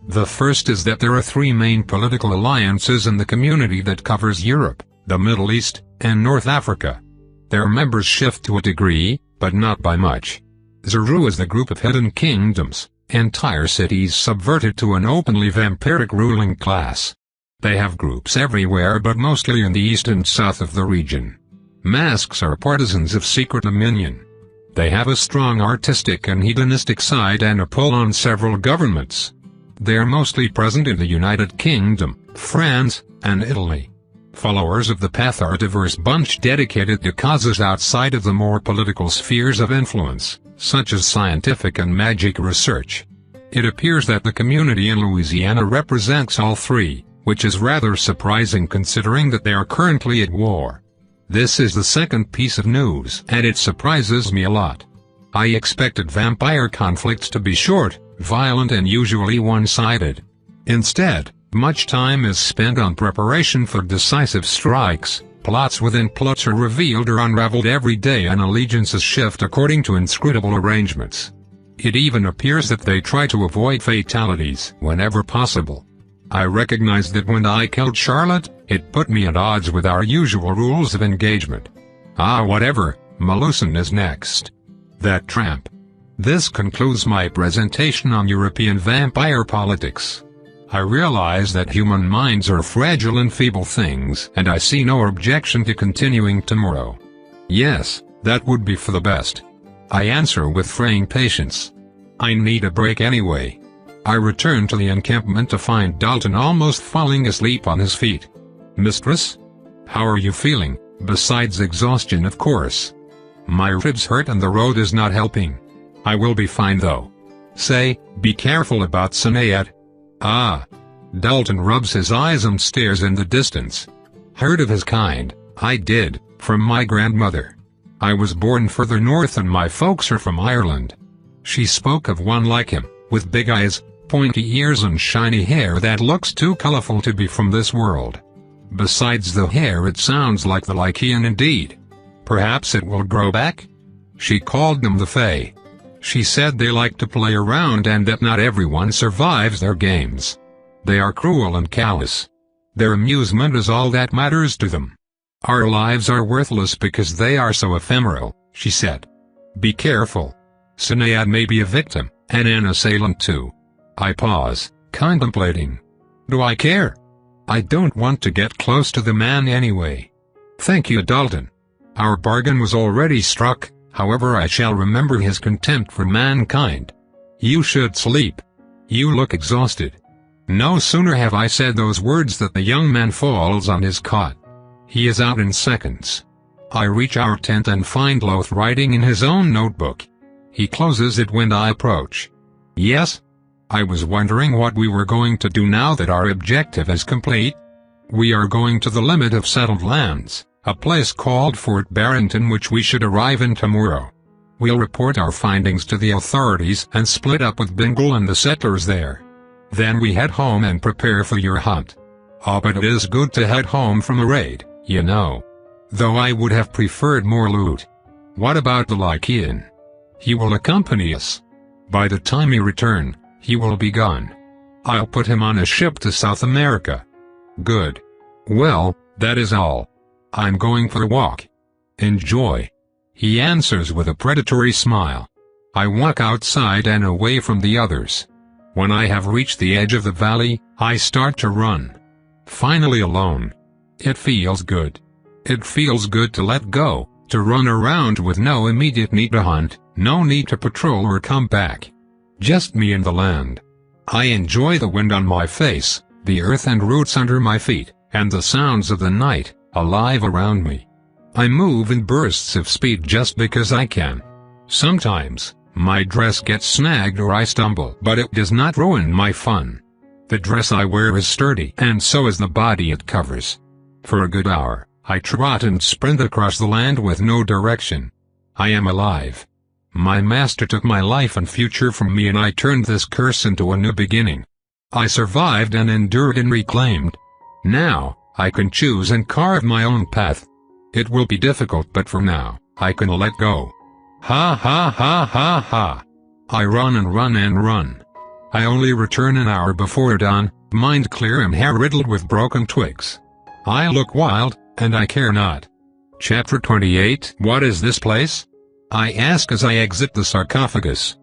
The first is that there are 3 main political alliances in the community that covers Europe, the Middle East, and North Africa. Their members shift to a degree, but not by much. Zeru is the group of hidden kingdoms, entire cities subverted to an openly vampiric ruling class. They have groups everywhere but mostly in the east and south of the region. Masks are partisans of secret dominion. They have a strong artistic and hedonistic side and a pull on several governments. They are mostly present in the United Kingdom, France, and Italy. Followers of the path are a diverse bunch dedicated to causes outside of the more political spheres of influence, such as scientific and magic research. It appears that the community in Louisiana represents all 3, which is rather surprising considering that they are currently at war. This is the second piece of news, and it surprises me a lot. I expected vampire conflicts to be short, violent and usually one-sided. Instead, much time is spent on preparation for decisive strikes, plots within plots are revealed or unraveled every day and allegiances shift according to inscrutable arrangements. It even appears that they try to avoid fatalities whenever possible. I recognized that when I killed Charlotte, it put me at odds with our usual rules of engagement. Whatever, Melusan is next. That tramp. This concludes my presentation on European vampire politics. I realize that human minds are fragile and feeble things, and I see no objection to continuing tomorrow. Yes, that would be for the best. I answer with fraying patience. I need a break anyway. I return to the encampment to find Dalton almost falling asleep on his feet. Mistress? How are you feeling, besides exhaustion of course? My ribs hurt and the road is not helping. I will be fine though. Say, be careful about Sinead. Dalton rubs his eyes and stares in the distance. Heard of his kind, I did, from my grandmother. I was born further north and my folks are from Ireland. She spoke of one like him, with big eyes, pointy ears and shiny hair that looks too colorful to be from this world. Besides the hair, it sounds like the Lycian indeed. Perhaps it will grow back? She called them the Fae. She said they like to play around and that not everyone survives their games. They are cruel and callous. Their amusement is all that matters to them. Our lives are worthless because they are so ephemeral, she said. Be careful. Sinead may be a victim, and an assailant too. I pause, contemplating. Do I care? I don't want to get close to the man anyway. Thank you, Dalton. Our bargain was already struck, however I shall remember his contempt for mankind. You should sleep. You look exhausted. No sooner have I said those words that the young man falls on his cot. He is out in seconds. I reach our tent and find Loth writing in his own notebook. He closes it when I approach. Yes? I was wondering what we were going to do now that our objective is complete. We are going to the limit of settled lands, a place called Fort Barrington which we should arrive in tomorrow. We'll report our findings to the authorities and split up with Bingle and the settlers there. Then we head home and prepare for your hunt. Oh, but it is good to head home from a raid, you know. Though I would have preferred more loot. What about the Lycian? He will accompany us. By the time we return, he will be gone. I'll put him on a ship to South America. Good. Well, that is all. I'm going for a walk. Enjoy. He answers with a predatory smile. I walk outside and away from the others. When I have reached the edge of the valley, I start to run. Finally alone. It feels good. It feels good to let go, to run around with no immediate need to hunt, no need to patrol or come back. Just me and the land. I enjoy the wind on my face, the earth and roots under my feet, and the sounds of the night, alive around me. I move in bursts of speed just because I can. Sometimes, my dress gets snagged or I stumble, but it does not ruin my fun. The dress I wear is sturdy, and so is the body it covers. For a good hour, I trot and sprint across the land with no direction. I am alive. My master took my life and future from me and I turned this curse into a new beginning. I survived and endured and reclaimed. Now, I can choose and carve my own path. It will be difficult but for now, I can let go. Ha ha ha ha ha. I run and run and run. I only return an hour before dawn, mind clear and hair riddled with broken twigs. I look wild, and I care not. Chapter 28. What is this place? I ask as I exit the sarcophagus.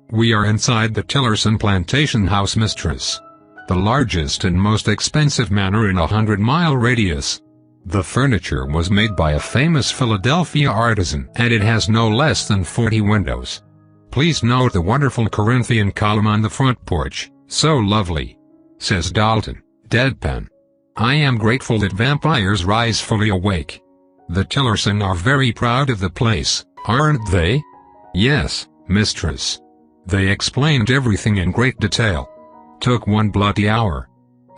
We are inside the Tillerson Plantation House, mistress. The largest and most expensive manor in a 100-mile radius. The furniture was made by a famous Philadelphia artisan, and it has no less than 40 windows. Please note the wonderful Corinthian column on the front porch, so lovely. Says Dalton, deadpan. I am grateful that vampires rise fully awake. The Tillerson are very proud of the place, aren't they? Yes, mistress. They explained everything in great detail. Took one bloody hour.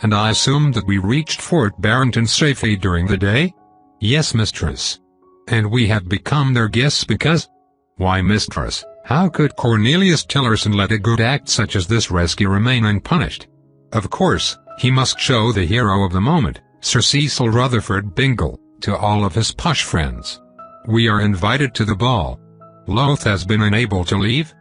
And I assumed that we reached Fort Barrington safely during the day? Yes, mistress. And we have become their guests because? Why, mistress, how could Cornelius Tillerson let a good act such as this rescue remain unpunished? Of course, he must show the hero of the moment, Sir Cecil Rutherford Bingle, to all of his posh friends. We are invited to the ball. Loth has been unable to leave?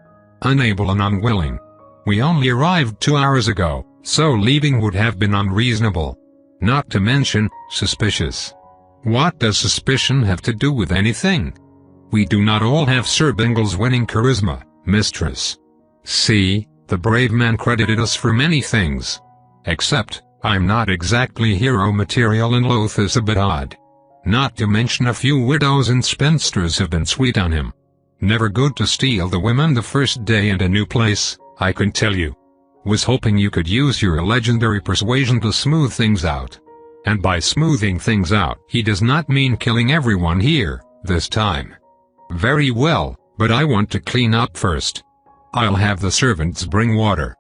Unable and unwilling. We only arrived 2 hours ago, so leaving would have been unreasonable. Not to mention, suspicious. What does suspicion have to do with anything? We do not all have Sir Bingle's winning charisma, mistress. See, the brave man credited us for many things. Except, I'm not exactly hero material and Loth is a bit odd. Not to mention a few widows and spinsters have been sweet on him. Never good to steal the women the first day in a new place, I can tell you. Was hoping you could use your legendary persuasion to smooth things out. And by smoothing things out, he does not mean killing everyone here, this time. Very well, but I want to clean up first. I'll have the servants bring water.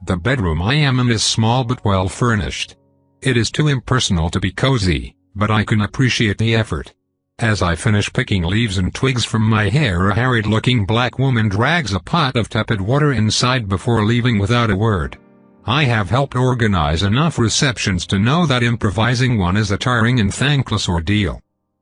The bedroom I am in is small but well furnished. It is too impersonal to be cozy, but I can appreciate the effort. As I finish picking leaves and twigs from my hair, a harried-looking black woman drags a pot of tepid water inside before leaving without a word. I have helped organize enough receptions to know that improvising one is a tiring and thankless ordeal.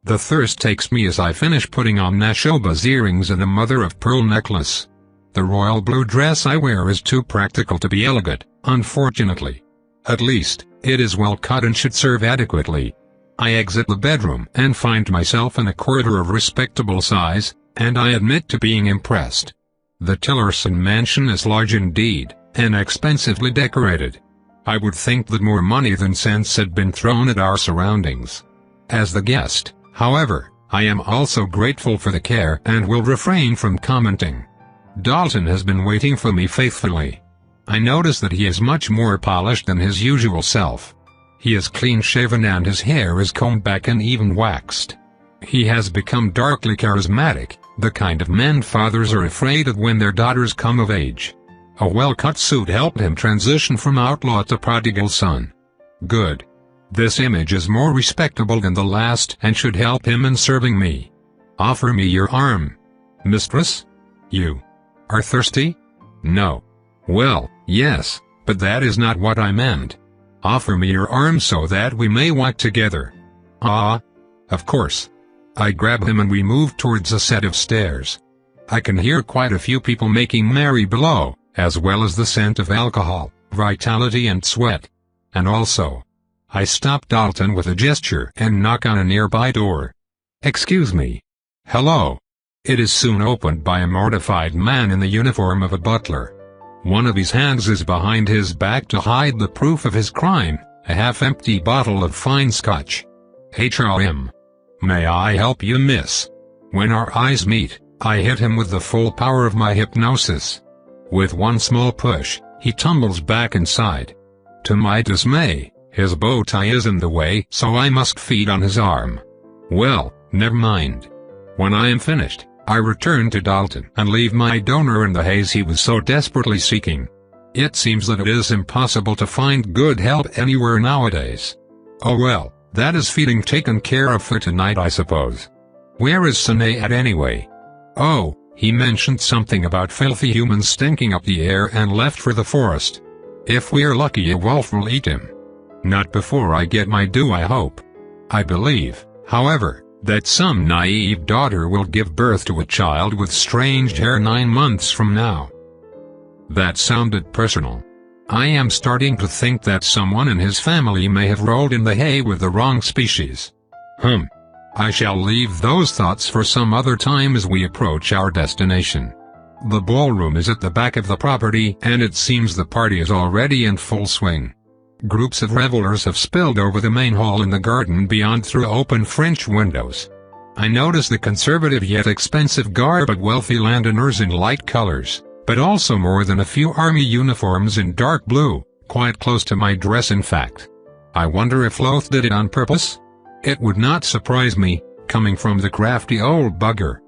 The thirst takes me as I finish putting on Nashoba's earrings and a mother-of-pearl necklace. The royal blue dress I wear is too practical to be elegant, unfortunately. At least, it is well cut and should serve adequately. I exit the bedroom and find myself in a corridor of respectable size, and I admit to being impressed. The Tillerson mansion is large indeed, and expensively decorated. I would think that more money than sense had been thrown at our surroundings. As the guest, however, I am also grateful for the care and will refrain from commenting. Dalton has been waiting for me faithfully. I notice that he is much more polished than his usual self. He is clean-shaven and his hair is combed back and even waxed. He has become darkly charismatic, the kind of man fathers are afraid of when their daughters come of age. A well-cut suit helped him transition from outlaw to prodigal son. Good. This image is more respectable than the last and should help him in serving me. Offer me your arm. Mistress? You are thirsty? No. Well, yes, but that is not what I meant. Offer me your arm so that we may walk together. Ah. Of course. I grab him and we move towards a set of stairs. I can hear quite a few people making merry below, as well as the scent of alcohol, vitality and sweat. And also, I stop Dalton with a gesture and knock on a nearby door. Excuse me. Hello. It is soon opened by a mortified man in the uniform of a butler. One of his hands is behind his back to hide the proof of his crime, a half-empty bottle of fine scotch. HRM. May I help you, miss? When our eyes meet, I hit him with the full power of my hypnosis. With one small push, he tumbles back inside. To my dismay, his bow tie is in the way, so I must feed on his arm. Well, never mind. When I am finished, I return to Dalton and leave my donor in the haze he was so desperately seeking. It seems that it is impossible to find good help anywhere nowadays. Oh well, that is feeding taken care of for tonight, I suppose. Where is Sine at anyway? Oh, he mentioned something about filthy humans stinking up the air and left for the forest. If we're lucky, a wolf will eat him. Not before I get my due, I hope. I believe, however, that some naive daughter will give birth to a child with strange hair 9 months from now. That sounded personal. I am starting to think that someone in his family may have rolled in the hay with the wrong species. I shall leave those thoughts for some other time as we approach our destination. The ballroom is at the back of the property and it seems the party is already in full swing. Groups of revelers have spilled over the main hall in the garden beyond through open French windows. I notice the conservative yet expensive garb of wealthy landowners in light colors, but also more than a few army uniforms in dark blue, quite close to my dress in fact. I wonder if Loth did it on purpose? It would not surprise me, coming from the crafty old bugger.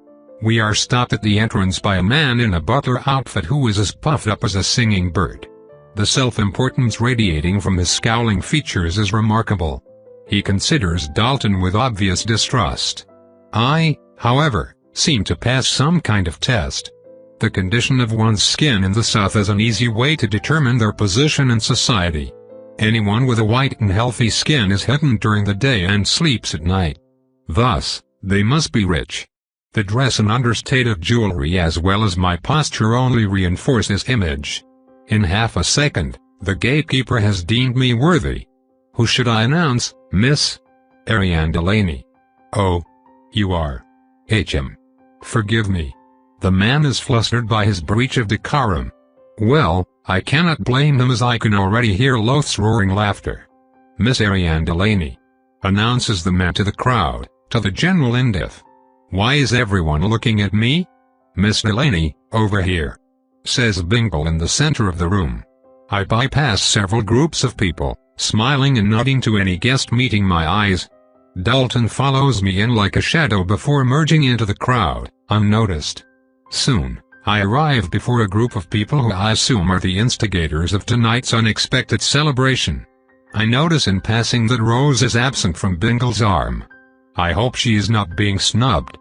We are stopped at the entrance by a man in a butler outfit who is as puffed up as a singing bird. The self-importance radiating from his scowling features is remarkable. He considers Dalton with obvious distrust. I, however, seem to pass some kind of test. The condition of one's skin in the South is an easy way to determine their position in society. Anyone with a white and healthy skin is hidden during the day and sleeps at night. Thus, they must be rich. The dress and understated jewelry as well as my posture only reinforce this image. In half a second, the gatekeeper has deemed me worthy. Who should I announce, Miss? Ariane Delaney. Oh. You are. H.M. Forgive me. The man is flustered by his breach of decorum. Well, I cannot blame him as I can already hear Loth's roaring laughter. Miss Ariane Delaney. Announces the man to the crowd, to the general indiff. Why is everyone looking at me? Miss Delaney, over here. Says Bingle in the center of the room. I bypass several groups of people, smiling and nodding to any guest meeting my eyes. Dalton follows me in like a shadow before merging into the crowd, unnoticed. Soon, I arrive before a group of people who I assume are the instigators of tonight's unexpected celebration. I notice in passing that Rose is absent from Bingle's arm. I hope she is not being snubbed.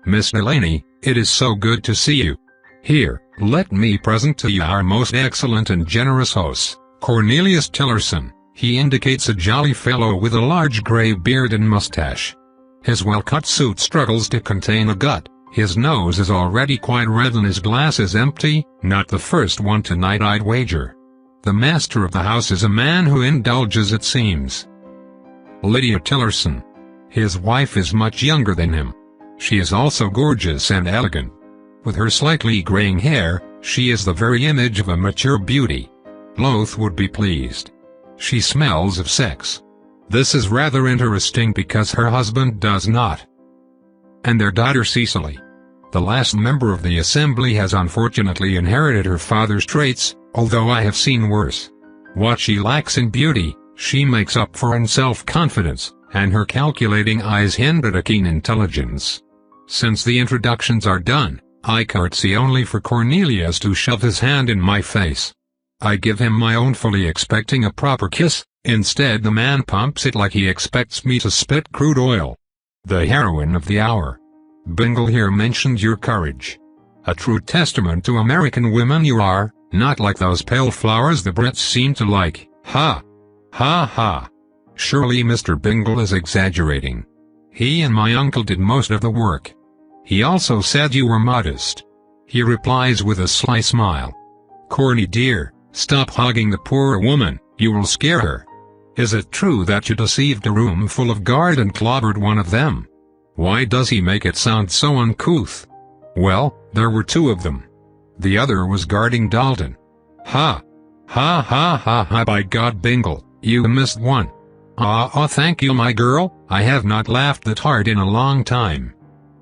Miss Delaney, it is so good to see you. Here, let me present to you our most excellent and generous host, Cornelius Tillerson. He indicates a jolly fellow with a large gray beard and mustache. His well-cut suit struggles to contain a gut, his nose is already quite red and his glass is empty, not the first one tonight I'd wager. The master of the house is a man who indulges, it seems. Lydia Tillerson. His wife is much younger than him. She is also gorgeous and elegant. With her slightly graying hair, she is the very image of a mature beauty. Loth would be pleased. She smells of sex. This is rather interesting because her husband does not. And their daughter Cecily. The last member of the assembly has unfortunately inherited her father's traits, although I have seen worse. What she lacks in beauty, she makes up for in self-confidence, and her calculating eyes hint at a keen intelligence. Since the introductions are done, I curtsy only for Cornelius to shove his hand in my face. I give him my own, fully expecting a proper kiss. Instead the man pumps it like he expects me to spit crude oil. The heroine of the hour. Bingle here mentioned your courage. A true testament to American women you are, not like those pale flowers the Brits seem to like. Ha! Ha ha! Surely Mr. Bingle is exaggerating. He and my uncle did most of the work. He also said you were modest. He replies with a sly smile. Corny dear, stop hogging the poor woman, you will scare her. Is it true that you deceived a room full of guards and clobbered one of them? Why does he make it sound so uncouth? Well, there were two of them. The other was guarding Dalton. Ha! Ha ha ha ha, by God Bingle, you missed one. Thank you my girl, I have not laughed that hard in a long time.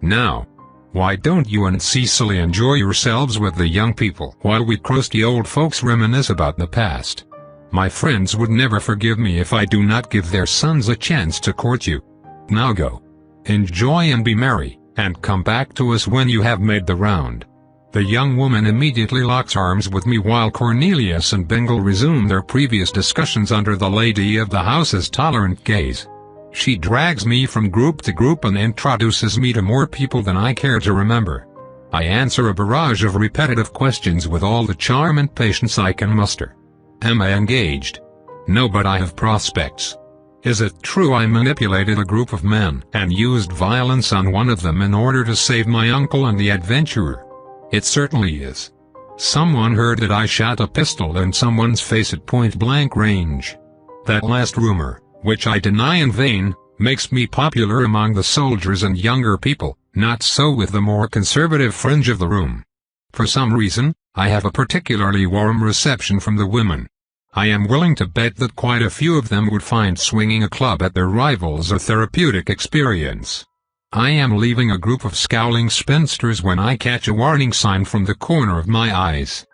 Now, why don't you and Cecily enjoy yourselves with the young people while we crusty old folks reminisce about the past? My friends would never forgive me if I do not give their sons a chance to court you. Now go. Enjoy and be merry, and come back to us when you have made the round. The young woman immediately locks arms with me while Cornelius and Bingle resume their previous discussions under the lady of the house's tolerant gaze. She drags me from group to group and introduces me to more people than I care to remember. I answer a barrage of repetitive questions with all the charm and patience I can muster. Am I engaged? No, but I have prospects. Is it true I manipulated a group of men and used violence on one of them in order to save my uncle and the adventurer? It certainly is. Someone heard that I shot a pistol in someone's face at point-blank range. That last rumor, which I deny in vain, makes me popular among the soldiers and younger people, not so with the more conservative fringe of the room. For some reason, I have a particularly warm reception from the women. I am willing to bet that quite a few of them would find swinging a club at their rivals a therapeutic experience. I am leaving a group of scowling spinsters when I catch a warning sign from the corner of my eyes.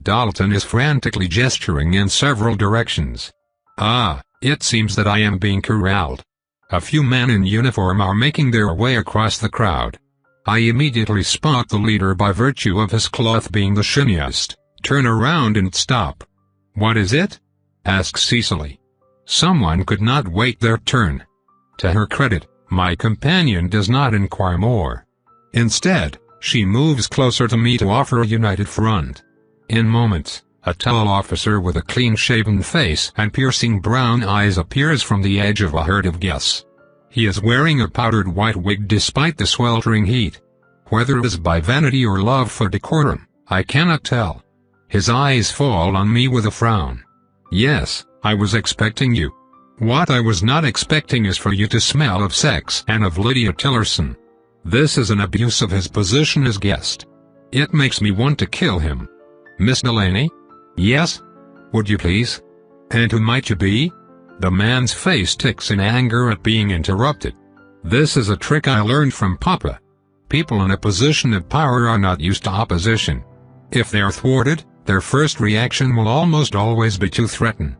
Dalton is frantically gesturing in several directions. It seems that I am being corralled. A few men in uniform are making their way across the crowd. I immediately spot the leader by virtue of his cloth being the shiniest, turn around and stop. What is it? Asks Cecily. Someone could not wait their turn. To her credit, my companion does not inquire more. Instead, she moves closer to me to offer a united front. In moments, a tall officer with a clean-shaven face and piercing brown eyes appears from the edge of a herd of geese. He is wearing a powdered white wig despite the sweltering heat. Whether it is by vanity or love for decorum, I cannot tell. His eyes fall on me with a frown. Yes, I was expecting you. What I was not expecting is for you to smell of sex and of Lydia Tillerson. This is an abuse of his position as guest. It makes me want to kill him. Miss Delaney? Yes? Would you please? And who might you be? The man's face ticks in anger at being interrupted. This is a trick I learned from Papa. People in a position of power are not used to opposition. If they are thwarted, their first reaction will almost always be to threaten.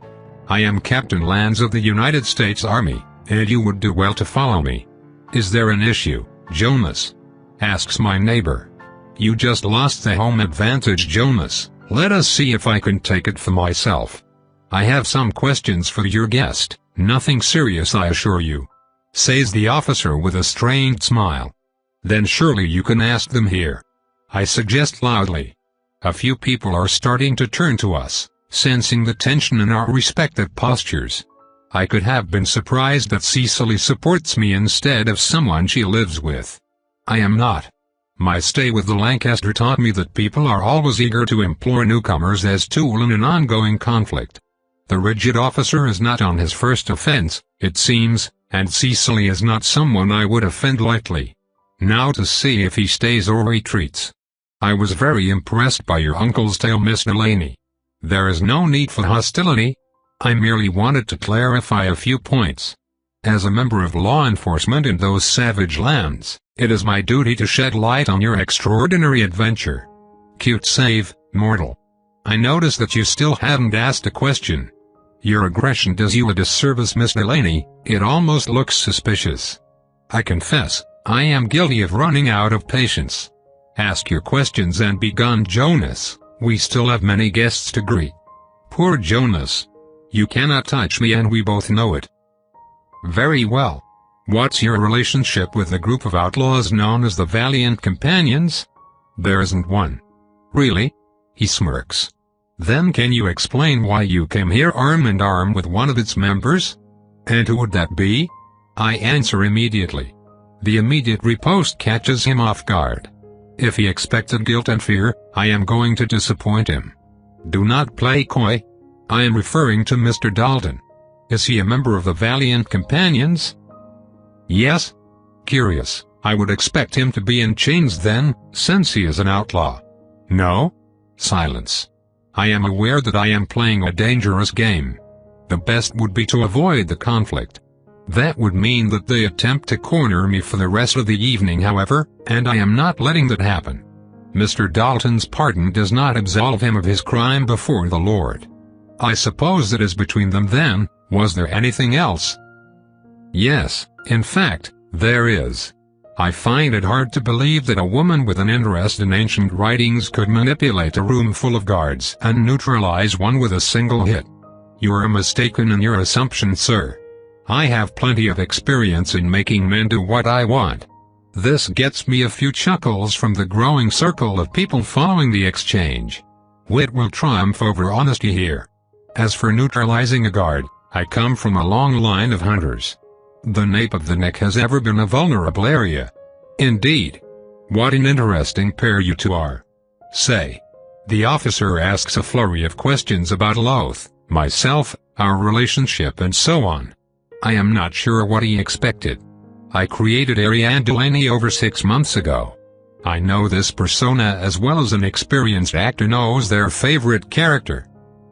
I am Captain Lands of the United States Army, and you would do well to follow me. Is there an issue, Jonas? Asks my neighbor. You just lost the home advantage, Jonas. Let us see if I can take it for myself. I have some questions for your guest, nothing serious I assure you. Says the officer with a strained smile. Then surely you can ask them here. I suggest loudly. A few people are starting to turn to us, sensing the tension in our respective postures. I could have been surprised that Cecily supports me instead of someone she lives with. I am not. My stay with the Lancaster taught me that people are always eager to employ newcomers as tool in an ongoing conflict. The rigid officer is not on his first offense, it seems, and Cecily is not someone I would offend lightly. Now to see if he stays or retreats. I was very impressed by your uncle's tale, Miss Delaney. There is no need for hostility. I merely wanted to clarify a few points. As a member of law enforcement in those savage lands, it is my duty to shed light on your extraordinary adventure. Cute save, mortal. I notice that you still haven't asked a question. Your aggression does you a disservice, Miss Delaney. It almost looks suspicious. I confess, I am guilty of running out of patience. Ask your questions and be gone, Jonas. We still have many guests to greet. Poor Jonas. You cannot touch me and we both know it. Very well. What's your relationship with the group of outlaws known as the Valiant Companions? There isn't one. Really? He smirks. Then can you explain why you came here arm in arm with one of its members? And who would that be? I answer immediately. The immediate riposte catches him off guard. If he expected guilt and fear, I am going to disappoint him. Do not play coy. I am referring to Mr. Dalton. Is he a member of the Valiant Companions? Yes. Curious, I would expect him to be in chains then, since he is an outlaw. No? Silence. I am aware that I am playing a dangerous game. The best would be to avoid the conflict. That would mean that they attempt to corner me for the rest of the evening, however, and I am not letting that happen. Mr. Dalton's pardon does not absolve him of his crime before the Lord. I suppose that is between them then. Was there anything else? Yes, in fact, there is. I find it hard to believe that a woman with an interest in ancient writings could manipulate a room full of guards and neutralize one with a single hit. You are mistaken in your assumption, sir. I have plenty of experience in making men do what I want. This gets me a few chuckles from the growing circle of people following the exchange. Wit will triumph over honesty here. As for neutralizing a guard, I come from a long line of hunters. The nape of the neck has ever been a vulnerable area. Indeed. What an interesting pair you two are. Say. The officer asks a flurry of questions about Loth, myself, our relationship and so on. I am not sure what he expected. I created Ariane Delaney over 6 months ago. I know this persona as well as an experienced actor knows their favorite character.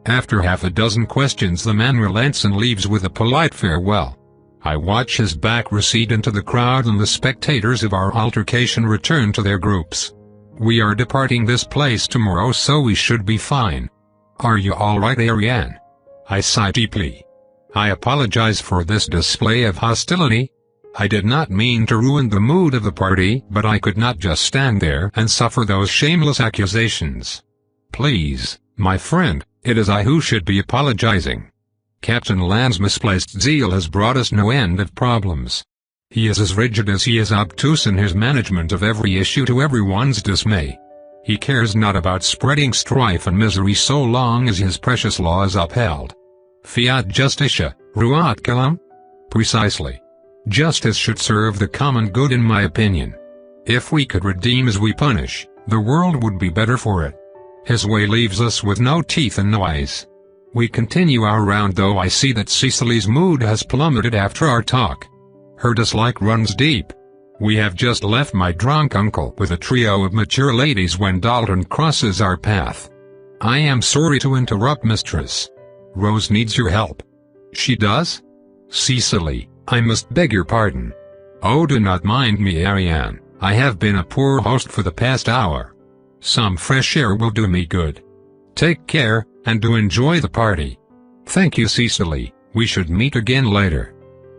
After half a dozen questions the man relents and leaves with a polite farewell. I watch his back recede into the crowd and the spectators of our altercation return to their groups. We are departing this place tomorrow, so we should be fine. Are you all right, Ariane? I sigh deeply. I apologize for this display of hostility. I did not mean to ruin the mood of the party, but I could not just stand there and suffer those shameless accusations. Please, my friend, it is I who should be apologizing. Captain Land's misplaced zeal has brought us no end of problems. He is as rigid as he is obtuse in his management of every issue to everyone's dismay. He cares not about spreading strife and misery so long as his precious law is upheld. Fiat justitia, ruat caelum? Precisely. Justice should serve the common good, in my opinion. If we could redeem as we punish, the world would be better for it. His way leaves us with no teeth and no eyes. We continue our round, though I see that Cecily's mood has plummeted after our talk. Her dislike runs deep. We have just left my drunk uncle with a trio of mature ladies when Dalton crosses our path. I am sorry to interrupt, mistress. Rose needs your help. She does? Cecily, I must beg your pardon. Oh, do not mind me, Ariane. I have been a poor host for the past hour. Some fresh air will do me good. Take care, and do enjoy the party. Thank you, Cecily. We should meet again later.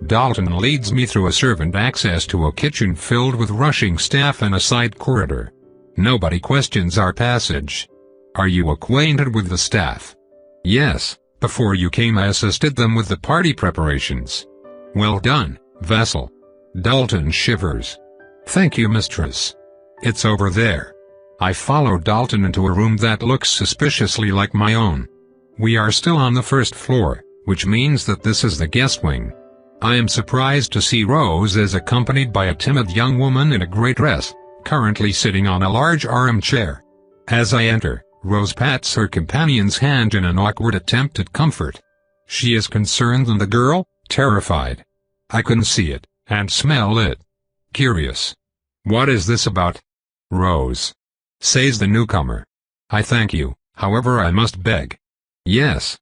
Dalton leads me through a servant access to a kitchen filled with rushing staff and a side corridor. Nobody questions our passage. Are you acquainted with the staff? Yes, before you came I assisted them with the party preparations. Well done, Vassal. Dalton shivers. Thank you, mistress. It's over there. I follow Dalton into a room that looks suspiciously like my own. We are still on the first floor, which means that this is the guest wing. I am surprised to see Rose is accompanied by a timid young woman in a grey dress, currently sitting on a large armchair. As I enter, Rose pats her companion's hand in an awkward attempt at comfort. She is concerned and the girl, terrified. I can see it, and smell it. Curious. What is this about? Rose, says the newcomer. I thank you, however I must beg. Yes,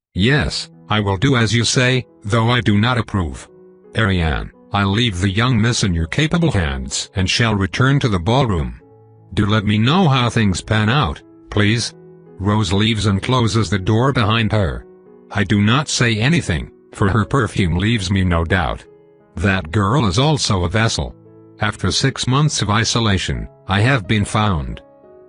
I will do as you say, though I do not approve. Ariane, I leave the young miss in your capable hands and shall return to the ballroom. Do let me know how things pan out, please. Rose leaves and closes the door behind her. I do not say anything, for her perfume leaves me no doubt. That girl is also a vessel. After 6 months of isolation, I have been found.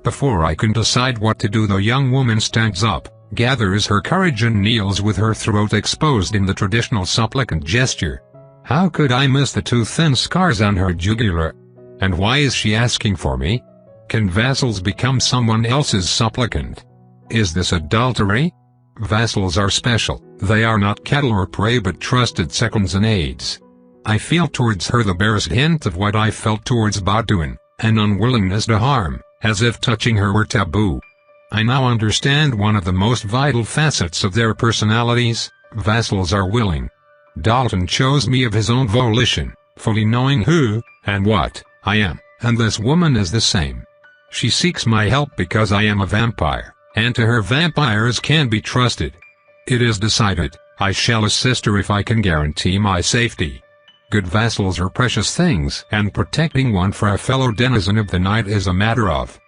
Before I can decide what to do, the young woman stands up, gathers her courage and kneels with her throat exposed in the traditional supplicant gesture. How could I miss the 2 thin scars on her jugular? And why is she asking for me? Can vassals become someone else's supplicant? Is this adultery? Vassals are special, they are not cattle or prey but trusted seconds and aids. I feel towards her the barest hint of what I felt towards Baudouin, an unwillingness to harm, as if touching her were taboo. I now understand one of the most vital facets of their personalities: vassals are willing. Dalton chose me of his own volition, fully knowing who, and what, I am, and this woman is the same. She seeks my help because I am a vampire, and to her vampires can be trusted. It is decided, I shall assist her if I can guarantee my safety. Good vassals are precious things, and protecting one for a fellow denizen of the night is a matter of,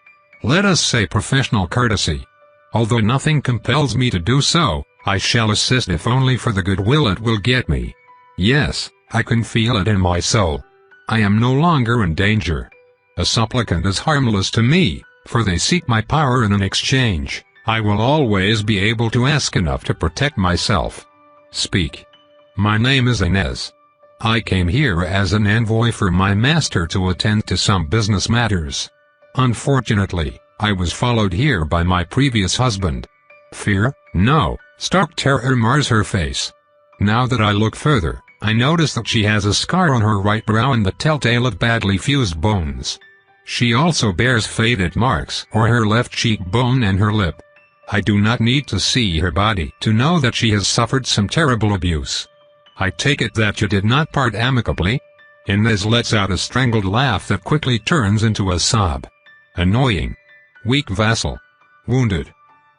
let us say, professional courtesy. Although nothing compels me to do so, I shall assist if only for the goodwill it will get me. Yes, I can feel it in my soul. I am no longer in danger. A supplicant is harmless to me, for they seek my power in an exchange. I will always be able to ask enough to protect myself. Speak. My name is Inez. I came here as an envoy for my master to attend to some business matters. Unfortunately, I was followed here by my previous husband. Fear? No, stark terror mars her face. Now that I look further, I notice that she has a scar on her right brow and the telltale of badly fused bones. She also bears faded marks on her left cheekbone and her lip. I do not need to see her body to know that she has suffered some terrible abuse. I take it that you did not part amicably? Inez lets out a strangled laugh that quickly turns into a sob. Annoying. Weak vassal. Wounded.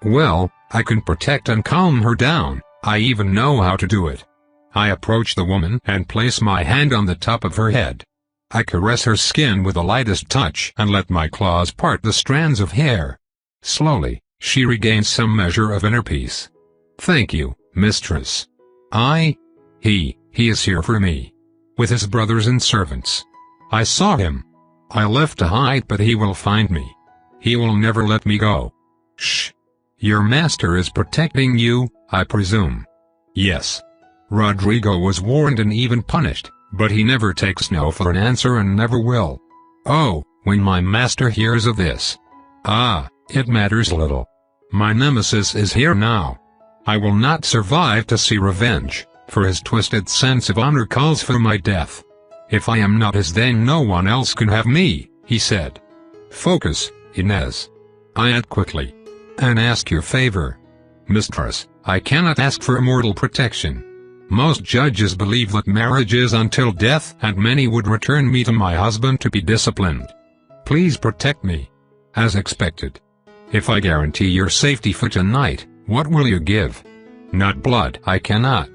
Well, I can protect and calm her down, I even know how to do it. I approach the woman and place my hand on the top of her head. I caress her skin with the lightest touch and let my claws part the strands of hair. Slowly, she regains some measure of inner peace. Thank you, mistress. He is here for me. With his brothers and servants. I saw him. I left to hide, but he will find me. He will never let me go. Shh. Your master is protecting you, I presume. Yes. Rodrigo was warned and even punished, but he never takes no for an answer and never will. Oh, when my master hears of this. It matters little. My nemesis is here now. I will not survive to see revenge, for his twisted sense of honor calls for my death. If I am not his, then no one else can have me, he said. Focus, Inez. I add quickly. And ask your favor. Mistress, I cannot ask for immortal protection. Most judges believe that marriage is until death, and many would return me to my husband to be disciplined. Please protect me. As expected. If I guarantee your safety for tonight, what will you give? Not blood. I cannot.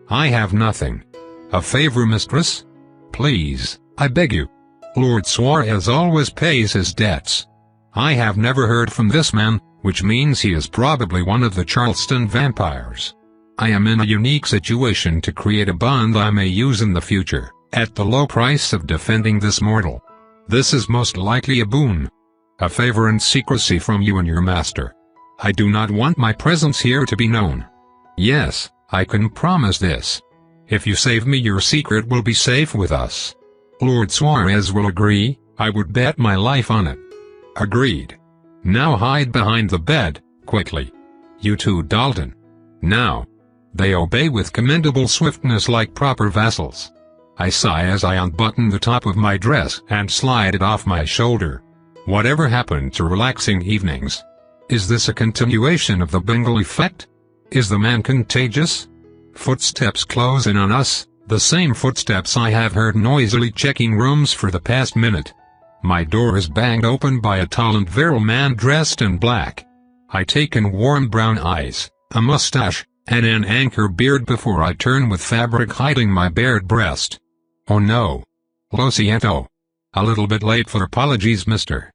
I have nothing. A favor, mistress? Please, I beg you. Lord Suarez always pays his debts. I have never heard from this man, which means he is probably one of the Charleston vampires. I am in a unique situation to create a bond I may use in the future, at the low price of defending this mortal. This is most likely a boon. A favor and secrecy from you and your master. I do not want my presence here to be known. Yes, I can promise this. If you save me, your secret will be safe with us. Lord Suarez will agree, I would bet my life on it. Agreed. Now hide behind the bed, quickly. You too, Dalton. Now. They obey with commendable swiftness like proper vassals. I sigh as I unbutton the top of my dress and slide it off my shoulder. Whatever happened to relaxing evenings? Is this a continuation of the Bengal effect? Is the man contagious? Footsteps close in on us, the same footsteps I have heard noisily checking rooms for the past minute. My door is banged open by a tall and virile man dressed in black. I take in warm brown eyes, a mustache, and an anchor beard before I turn with fabric hiding my bared breast. Oh no. Lo siento. A little bit late for apologies, Mr.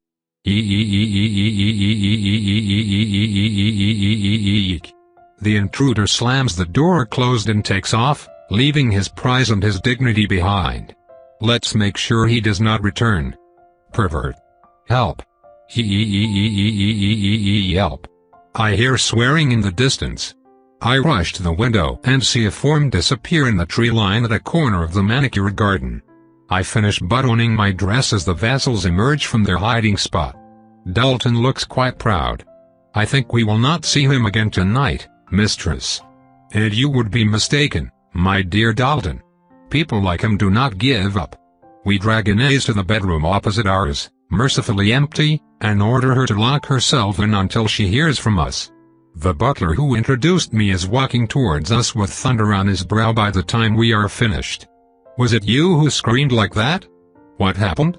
The intruder slams the door closed and takes off, leaving his prize and his dignity behind. Let's make sure he does not return. Pervert. Help. Help. I hear swearing in the distance. I rush to the window and see a form disappear in the tree line at a corner of the manicured garden. I finish buttoning my dress as the vassals emerge from their hiding spot. Dalton looks quite proud. I think we will not see him again tonight, mistress. And you would be mistaken, my dear Dalton. People like him do not give up. We drag Inez to the bedroom opposite ours, mercifully empty, and order her to lock herself in until she hears from us. The butler who introduced me is walking towards us with thunder on his brow by the time we are finished. Was it you who screamed like that? What happened?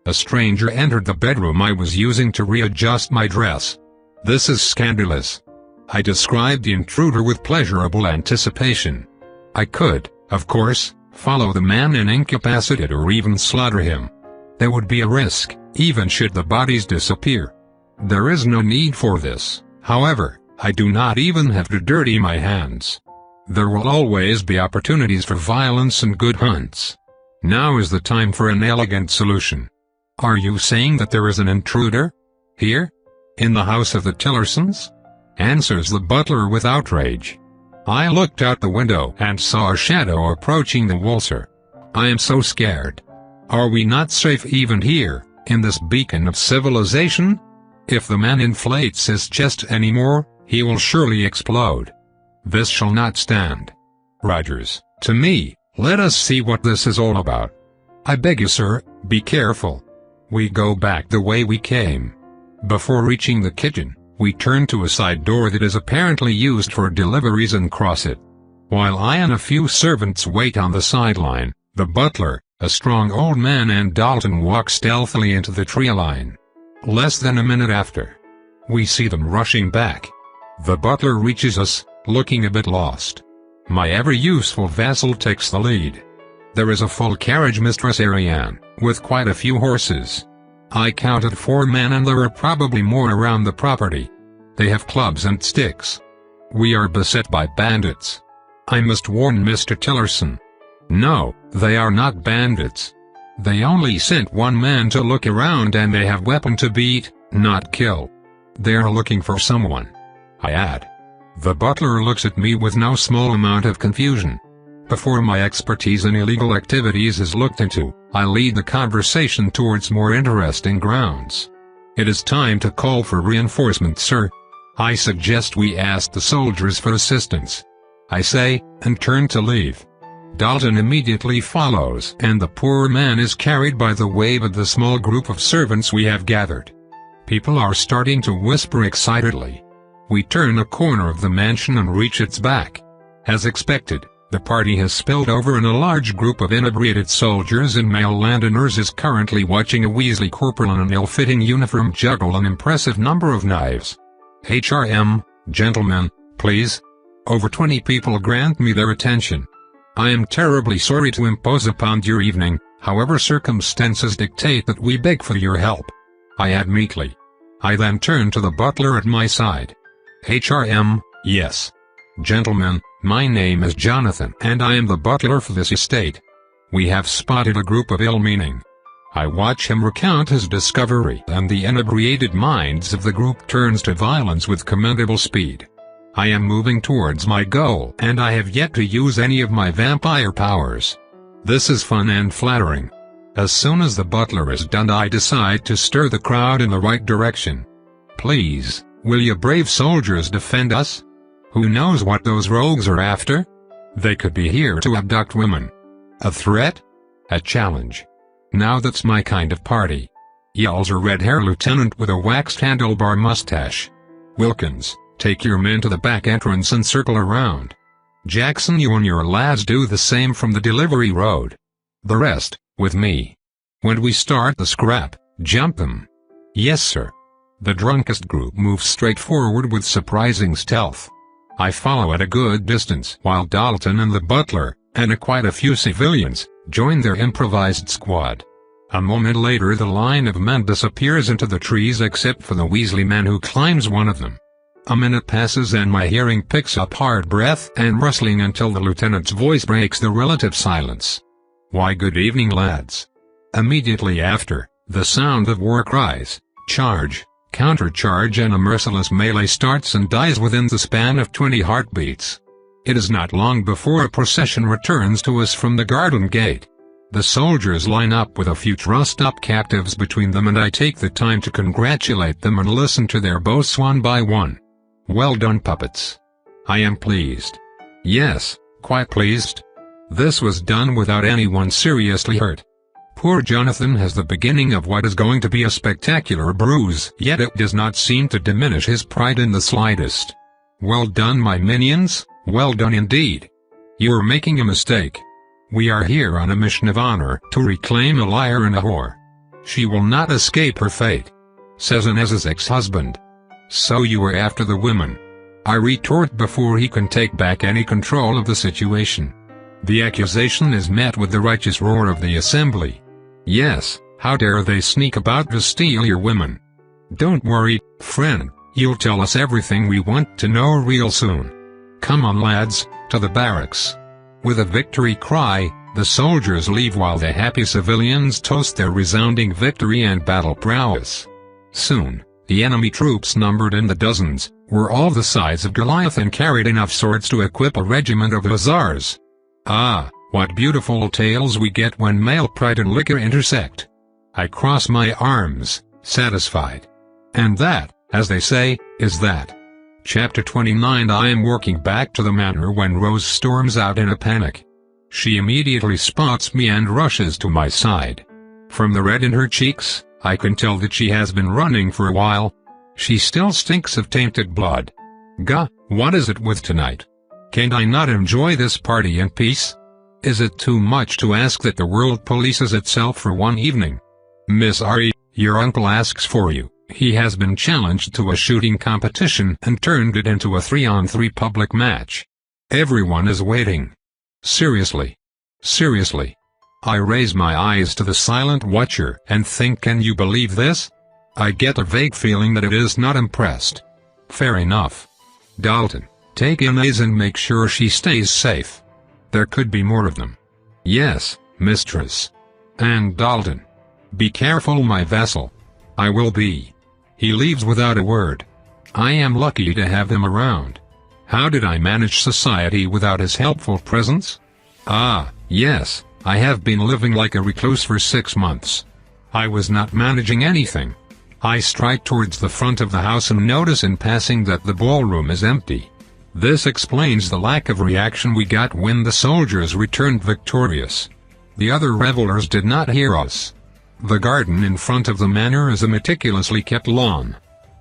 A stranger entered the bedroom I was using to readjust my dress. This is scandalous. I described the intruder with pleasurable anticipation. I could, of course, follow the man and incapacitate or even slaughter him. There would be a risk, even should the bodies disappear. There is no need for this, however. I do not even have to dirty my hands. There will always be opportunities for violence and good hunts. Now is the time for an elegant solution. Are you saying that there is an intruder? Here? In the house of the Tillersons? Answers the butler with outrage. I looked out the window and saw a shadow approaching the Walser. I am so scared. Are we not safe even here, in this beacon of civilization? If the man inflates his chest anymore, he will surely explode. This shall not stand. Rogers, to me, let us see what this is all about. I beg you, sir, be careful. We go back the way we came. Before reaching the kitchen, we turn to a side door that is apparently used for deliveries and cross it. While I and a few servants wait on the sideline, the butler, a strong old man, and Dalton walk stealthily into the tree line. Less than a minute after, we see them rushing back. The butler reaches us, looking a bit lost. My ever-useful vassal takes the lead. There is a full carriage, Mistress Ariane, with quite a few horses. I counted 4 men and there are probably more around the property. They have clubs and sticks. We are beset by bandits. I must warn Mr. Tillerson. No, they are not bandits. They only sent 1 man to look around and they have weapon to beat, not kill. They are looking for someone. I add. The butler looks at me with no small amount of confusion. Before my expertise in illegal activities is looked into, I lead the conversation towards more interesting grounds. It is time to call for reinforcements, sir. I suggest we ask the soldiers for assistance. I say, and turn to leave. Dalton immediately follows, and the poor man is carried by the wave of the small group of servants we have gathered. People are starting to whisper excitedly. We turn a corner of the mansion and reach its back. As expected, the party has spilled over and a large group of inebriated soldiers in male Londoners is currently watching a Weasley corporal in an ill-fitting uniform juggle an impressive number of knives. HRM, gentlemen, please. Over 20 people grant me their attention. I am terribly sorry to impose upon your evening, however circumstances dictate that we beg for your help. I add meekly. I then turn to the butler at my side. HRM, yes. Gentlemen, my name is Jonathan and I am the butler for this estate. We have spotted a group of ill-meaning. I watch him recount his discovery and the inebriated minds of the group turns to violence with commendable speed. I am moving towards my goal and I have yet to use any of my vampire powers. This is fun and flattering. As soon as the butler is done I decide to stir the crowd in the right direction. Please, will you brave soldiers defend us? Who knows what those rogues are after? They could be here to abduct women. A threat? A challenge. Now that's my kind of party. Yells a red-haired lieutenant with a waxed handlebar mustache. Wilkins, take your men to the back entrance and circle around. Jackson, you and your lads do the same from the delivery road. The rest, with me. When we start the scrap, jump them. Yes, sir. The drunkest group moves straight forward with surprising stealth. I follow at a good distance while Dalton and the butler, and quite a few civilians, join their improvised squad. A moment later the line of men disappears into the trees except for the Weasley man who climbs one of them. A minute passes and my hearing picks up hard breath and rustling until the lieutenant's voice breaks the relative silence. Why, good evening, lads. Immediately after, the sound of war cries, charge, countercharge, and a merciless melee starts and dies within the span of 20 heartbeats. It is not long before a procession returns to us from the garden gate. The soldiers line up with a few trussed-up captives between them, and I take the time to congratulate them and listen to their boasts one by one. Well done, puppets. I am pleased. Yes, quite pleased. This was done without anyone seriously hurt. Poor Jonathan has the beginning of what is going to be a spectacular bruise, yet it does not seem to diminish his pride in the slightest. Well done, my minions, well done indeed. You are making a mistake. We are here on a mission of honor to reclaim a liar and a whore. She will not escape her fate, says Inez's ex-husband. So you are after the women? I retort before he can take back any control of the situation. The accusation is met with the righteous roar of the assembly. Yes, how dare they sneak about to steal your women? Don't worry, friend, you'll tell us everything we want to know real soon. Come on, lads, to the barracks. With a victory cry, the soldiers leave while the happy civilians toast their resounding victory and battle prowess. Soon, the enemy troops, numbered in the dozens, were all the size of Goliath and carried enough swords to equip a regiment of hussars. Ah, what beautiful tales we get when male pride and liquor intersect. I cross my arms, satisfied. And that, as they say, is that. Chapter 29. I am working back to the manor when Rose storms out in a panic. She immediately spots me and rushes to my side. From the red in her cheeks, I can tell that she has been running for a while. She still stinks of tainted blood. Gah, what is it with tonight? Can't I not enjoy this party in peace? Is it too much to ask that the world polices itself for one evening? Miss Ari, your uncle asks for you. He has been challenged to a shooting competition and turned it into a 3-on-3 public match. Everyone is waiting. Seriously. Seriously. I raise my eyes to the silent watcher and think, can you believe this? I get a vague feeling that it is not impressed. Fair enough. Dalton, take Inez and make sure she stays safe. There could be more of them. Yes, mistress. And Dalton. Be careful, my vassal. I will be. He leaves without a word. I am lucky to have him around. How did I manage society without his helpful presence? Ah, yes, I have been living like a recluse for 6 months. I was not managing anything. I stride towards the front of the house and notice in passing that the ballroom is empty. This explains the lack of reaction we got when the soldiers returned victorious. The other revelers did not hear us. The garden in front of the manor is a meticulously kept lawn.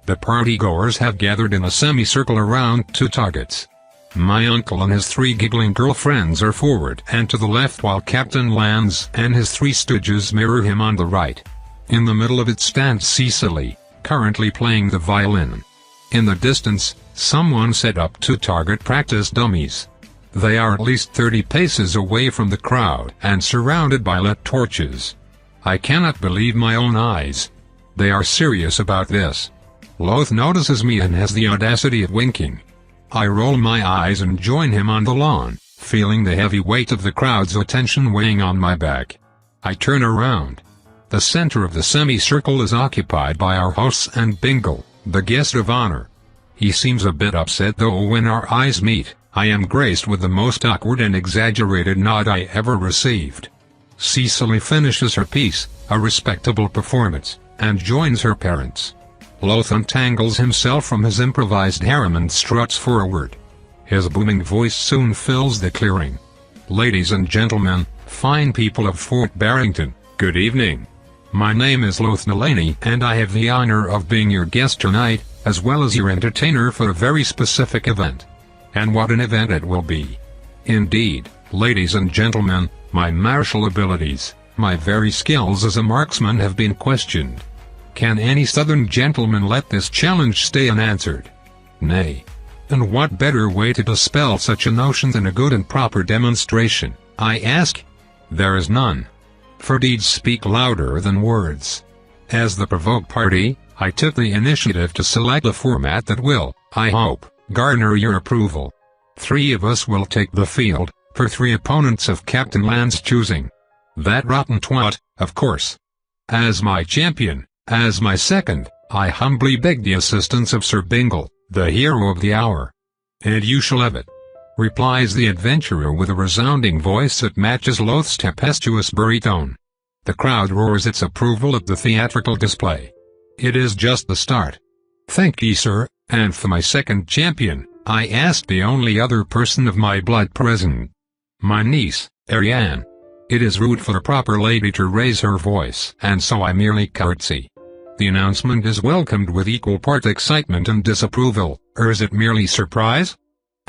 The partygoers have gathered in a semicircle around 2 targets. My uncle and his 3 giggling girlfriends are forward and to the left, while Captain Lands and his 3 stooges mirror him on the right. In the middle of it stands Cecily, currently playing the violin. In the distance, someone set up 2 target practice dummies. They are at least 30 paces away from the crowd and surrounded by lit torches. I cannot believe my own eyes. They are serious about this. Loth notices me and has the audacity of winking. I roll my eyes and join him on the lawn, feeling the heavy weight of the crowd's attention weighing on my back. I turn around. The center of the semicircle is occupied by our hosts and Bingle, the guest of honor. He seems a bit upset, though when our eyes meet, I am graced with the most awkward and exaggerated nod I ever received. Cecily finishes her piece, a respectable performance, and joins her parents. Loth untangles himself from his improvised harem and struts forward. His booming voice soon fills the clearing. "Ladies and gentlemen, fine people of Fort Barrington, good evening. My name is Loth Mulaney and I have the honor of being your guest tonight, as well as your entertainer for a very specific event. And what an event it will be. Indeed, ladies and gentlemen, my martial abilities, my very skills as a marksman have been questioned. Can any southern gentleman let this challenge stay unanswered? Nay. And what better way to dispel such a notion than a good and proper demonstration, I ask? There is none. For deeds speak louder than words. As the provoked party, I took the initiative to select a format that will, I hope, garner your approval. 3 of us will take the field, for 3 opponents of Captain Land's choosing. That rotten twat, of course. As my champion, as my second, I humbly beg the assistance of Sir Bingle, the hero of the hour. And you shall have it," replies the adventurer with a resounding voice that matches Loth's tempestuous baritone. The crowd roars its approval at the theatrical display. It is just the start. "Thank ye, sir, and for my second champion, I asked the only other person of my blood present. My niece, Ariane. It is rude for a proper lady to raise her voice, and so I merely curtsy. The announcement is welcomed with equal part excitement and disapproval, or is it merely surprise?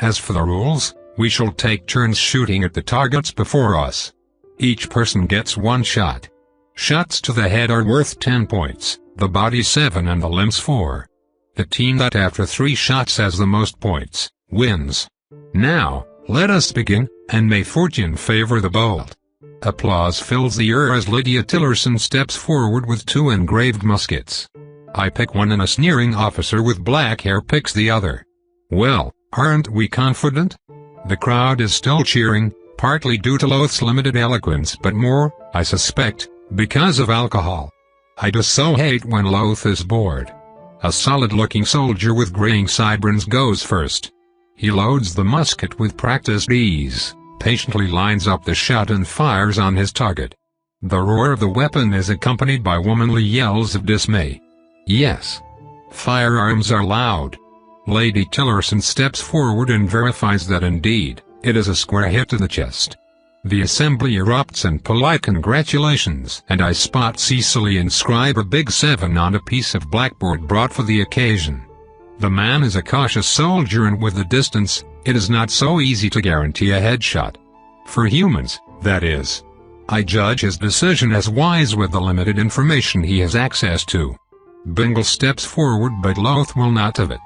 As for the rules, we shall take turns shooting at the targets before us. Each person gets 1 shot. Shots to the head are worth 10 points, the body 7 and the limbs 4. The team that after 3 shots has the most points, wins. Now, let us begin, and may fortune favor the bold." Applause fills the air as Lydia Tillerson steps forward with 2 engraved muskets. I pick one and a sneering officer with black hair picks the other. Well, aren't we confident? The crowd is still cheering, partly due to Loth's limited eloquence but more, I suspect, because of alcohol. I do so hate when Loth is bored. A solid-looking soldier with graying sideburns goes first. He loads the musket with practiced ease, patiently lines up the shot and fires on his target. The roar of the weapon is accompanied by womanly yells of dismay. Yes. Firearms are loud. Lady Tillerson steps forward and verifies that indeed, it is a square hit to the chest. The assembly erupts in polite congratulations, and I spot Cecily inscribe a big 7 on a piece of blackboard brought for the occasion. The man is a cautious soldier, and with the distance, it is not so easy to guarantee a headshot. For humans, that is. I judge his decision as wise with the limited information he has access to. Bingle steps forward, but Loth will not have it.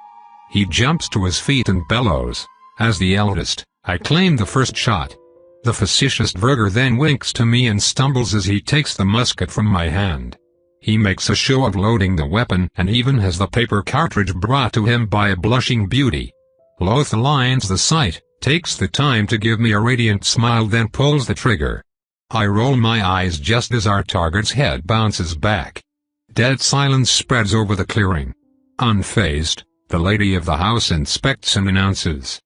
He jumps to his feet and bellows. As the eldest, I claim the first shot. The facetious verger then winks to me and stumbles as he takes the musket from my hand. He makes a show of loading the weapon and even has the paper cartridge brought to him by a blushing beauty. Loth aligns the sight, takes the time to give me a radiant smile, then pulls the trigger. I roll my eyes just as our target's head bounces back. Dead silence spreads over the clearing. Unfazed, the lady of the house inspects and announces,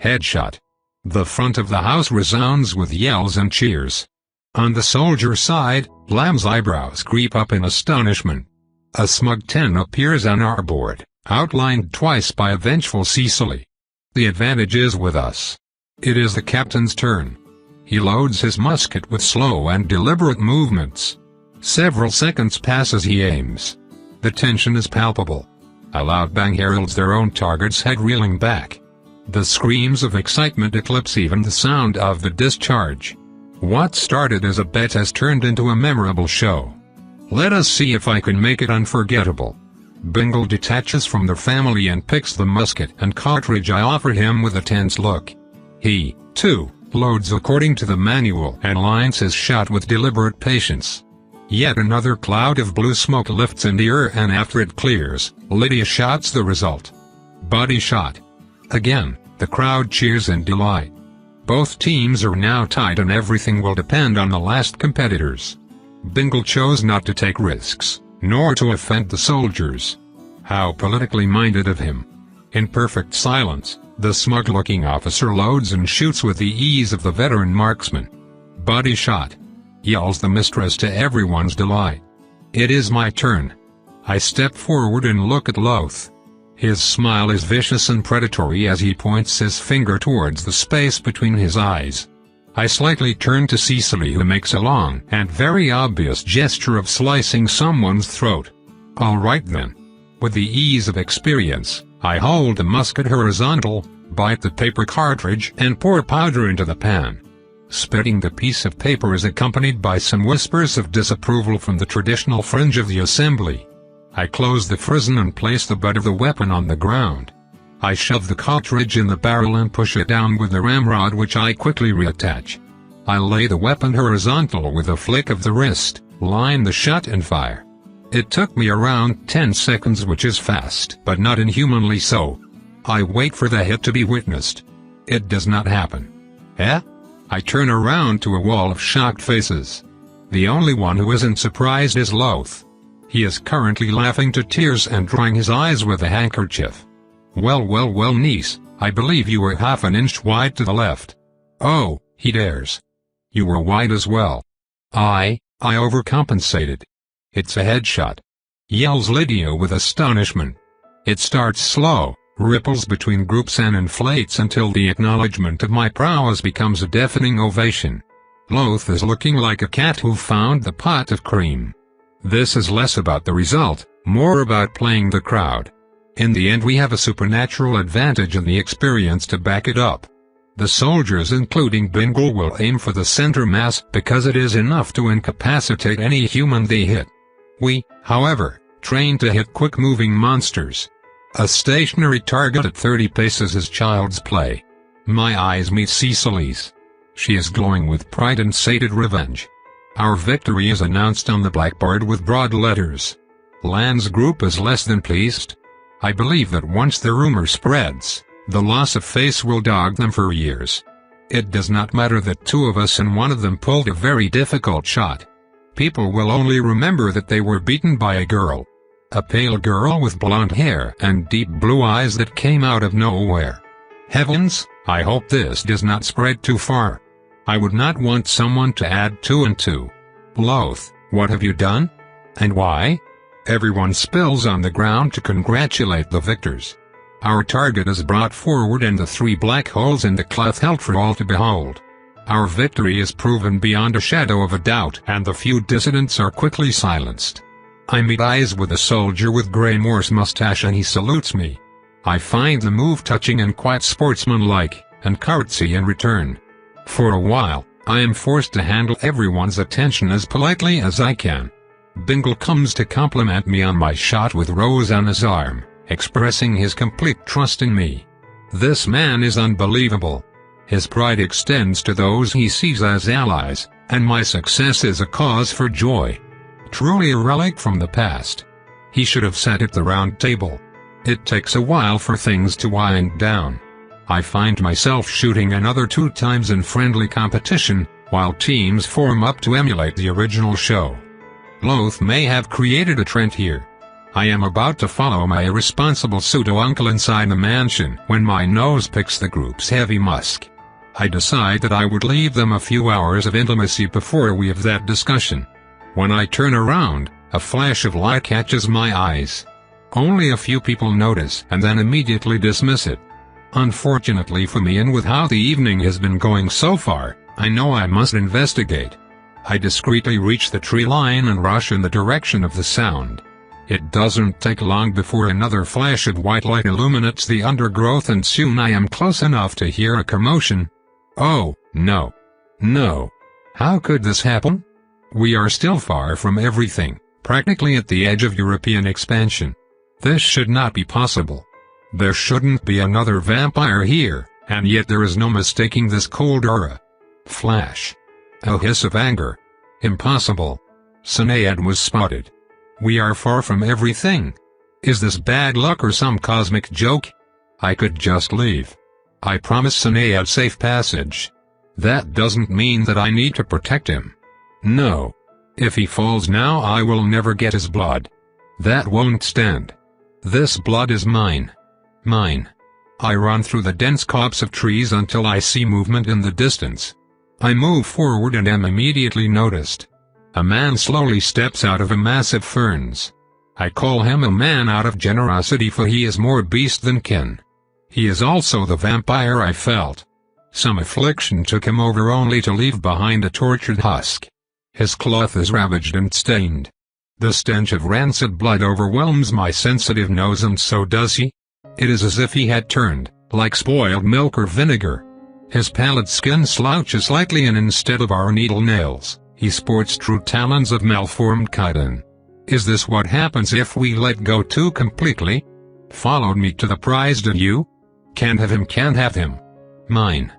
"Headshot." The front of the house resounds with yells and cheers. On the soldier's side, Lamb's eyebrows creep up in astonishment. A smug 10 appears on our board, outlined twice by a vengeful Cecily. The advantage is with us. It is the captain's turn. He loads his musket with slow and deliberate movements. Several seconds pass as he aims. The tension is palpable. A loud bang heralds their own target's head reeling back. The screams of excitement eclipse even the sound of the discharge. What started as a bet has turned into a memorable show. Let us see if I can make it unforgettable. Bingle detaches from the family and picks the musket and cartridge I offer him with a tense look. He, too, loads according to the manual and lines his shot with deliberate patience. Yet another cloud of blue smoke lifts in the air, and after it clears, Lydia shouts the result. Body shot. Again, the crowd cheers in delight. Both teams are now tied and everything will depend on the last competitors. Bingle chose not to take risks, nor to offend the soldiers. How politically minded of him. In perfect silence, the smug-looking officer loads and shoots with the ease of the veteran marksman. Body shot. Yells the mistress to everyone's delight. It is my turn. I step forward and look at Loth. His smile is vicious and predatory as he points his finger towards the space between his eyes. I slightly turn to Cecily, who makes a long and very obvious gesture of slicing someone's throat. All right then. With the ease of experience, I hold the musket horizontal, bite the paper cartridge and pour powder into the pan. Spitting the piece of paper is accompanied by some whispers of disapproval from the traditional fringe of the assembly. I close the frizzen and place the butt of the weapon on the ground. I shove the cartridge in the barrel and push it down with the ramrod, which I quickly reattach. I lay the weapon horizontal with a flick of the wrist, line the shot and fire. It took me around 10 seconds, which is fast, but not inhumanly so. I wait for the hit to be witnessed. It does not happen. Eh? I turn around to a wall of shocked faces. The only one who isn't surprised is Loth. He is currently laughing to tears and drying his eyes with a handkerchief. Well, niece, I believe you were half an inch wide to the left. Oh, he dares. You were wide as well. I overcompensated. It's a headshot, yells Lydia with astonishment. It starts slow, ripples between groups and inflates until the acknowledgement of my prowess becomes a deafening ovation. Loth is looking like a cat who found the pot of cream. This is less about the result, more about playing the crowd. In the end, we have a supernatural advantage and the experience to back it up. The soldiers, including Bingle, will aim for the center mass because it is enough to incapacitate any human they hit. We, however, train to hit quick-moving monsters. A stationary target at 30 paces is child's play. My eyes meet Cecily's. She is glowing with pride and sated revenge. Our victory is announced on the blackboard with broad letters. Lan's group is less than pleased. I believe that once the rumor spreads, the loss of face will dog them for years. It does not matter that two of us and one of them pulled a very difficult shot. People will only remember that they were beaten by a girl. A pale girl with blonde hair and deep blue eyes that came out of nowhere. Heavens, I hope this does not spread too far. I would not want someone to add 2 and 2. Loth, what have you done? And why? Everyone spills on the ground to congratulate the victors. Our target is brought forward and the 3 black holes in the cloth held for all to behold. Our victory is proven beyond a shadow of a doubt, and the few dissidents are quickly silenced. I meet eyes with a soldier with grey Morse mustache and he salutes me. I find the move touching and quite sportsmanlike, and curtsy in return. For a while, I am forced to handle everyone's attention as politely as I can. Bingle comes to compliment me on my shot with Rose on his arm, expressing his complete trust in me. This man is unbelievable. His pride extends to those he sees as allies, and my success is a cause for joy. Truly a relic from the past. He should have sat at the round table. It takes a while for things to wind down. I find myself shooting another 2 times in friendly competition, while teams form up to emulate the original show. Loth may have created a trend here. I am about to follow my irresponsible pseudo-uncle inside the mansion when my nose picks the group's heavy musk. I decide that I would leave them a few hours of intimacy before we have that discussion. When I turn around, a flash of light catches my eyes. Only a few people notice and then immediately dismiss it. Unfortunately for me, and with how the evening has been going so far, I know I must investigate. I discreetly reach the tree line and rush in the direction of the sound. It doesn't take long before another flash of white light illuminates the undergrowth, and soon I am close enough to hear a commotion. Oh, no. No. How could this happen? We are still far from everything, practically at the edge of European expansion. This should not be possible. There shouldn't be another vampire here, and yet there is no mistaking this cold aura. Flash. A hiss of anger. Impossible. Sinead was spotted. We are far from everything. Is this bad luck or some cosmic joke? I could just leave. I promise Sinead safe passage. That doesn't mean that I need to protect him. No. If he falls now, I will never get his blood. That won't stand. This blood is mine. Mine. I run through the dense copse of trees until I see movement in the distance. I move forward and am immediately noticed. A man slowly steps out of a mass of ferns. I call him a man out of generosity, for he is more beast than kin. He is also the vampire I felt. Some affliction took him over only to leave behind a tortured husk. His cloth is ravaged and stained. The stench of rancid blood overwhelms my sensitive nose, and so does he. It is as if he had turned, like spoiled milk or vinegar. His pallid skin slouches slightly, and instead of our needle nails, he sports true talons of malformed chitin. Is this what happens if we let go too completely? Followed me to the prize, did you? Can't have him, can't have him. Mine.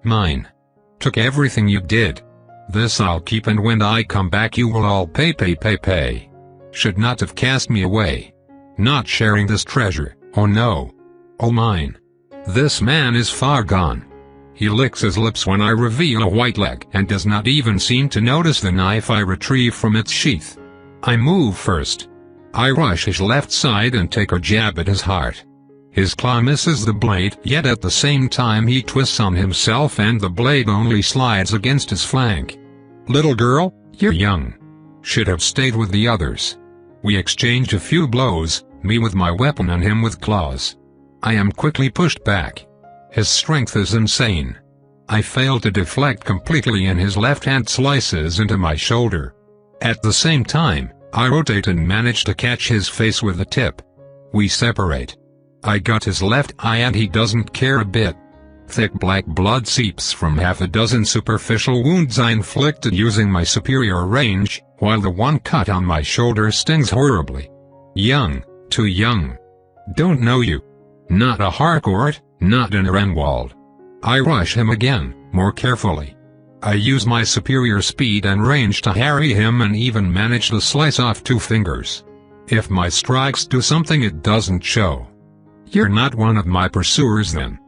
Mine. Took everything you did. This I'll keep, and when I come back you will all pay. Should not have cast me away. Not sharing this treasure, oh no. Oh mine. This man is far gone. He licks his lips when I reveal a white leg, and does not even seem to notice the knife I retrieve from its sheath. I move first. I rush his left side and take a jab at his heart. His claw misses the blade, yet at the same time he twists on himself and the blade only slides against his flank. Little girl, you're young. Should have stayed with the others. We exchange a few blows, me with my weapon and him with claws. I am quickly pushed back. His strength is insane. I fail to deflect completely, and his left hand slices into my shoulder. At the same time, I rotate and manage to catch his face with the tip. We separate. I gut his left eye and he doesn't care a bit. Thick black blood seeps from half a dozen superficial wounds I inflicted using my superior range, while the one cut on my shoulder stings horribly. Young, too young. Don't know you. Not a Harcourt, not an Renwald. I rush him again, more carefully. I use my superior speed and range to harry him, and even manage to slice off 2 fingers. If my strikes do something, it doesn't show. You're not one of my pursuers then.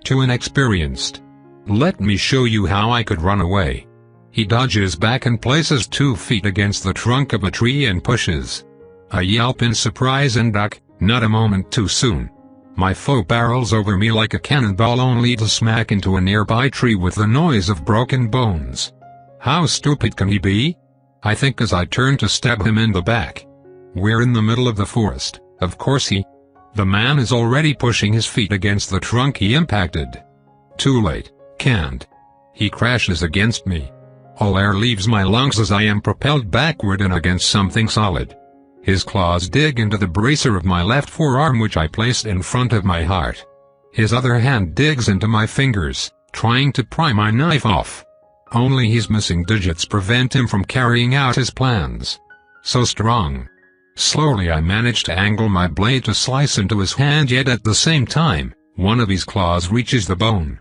Too inexperienced. Let me show you how I could run away. He dodges back and places 2 feet against the trunk of a tree and pushes. I yelp in surprise and duck, not a moment too soon. My foe barrels over me like a cannonball, only to smack into a nearby tree with the noise of broken bones. How stupid can he be? I think as I turn to stab him in the back. We're in the middle of the forest, of course The man is already pushing his feet against the trunk he impacted. Too late, can't. He crashes against me. All air leaves my lungs as I am propelled backward and against something solid. His claws dig into the bracer of my left forearm, which I placed in front of my heart. His other hand digs into my fingers, trying to pry my knife off. Only his missing digits prevent him from carrying out his plans. So strong. Slowly I manage to angle my blade to slice into his hand, yet at the same time, one of his claws reaches the bone.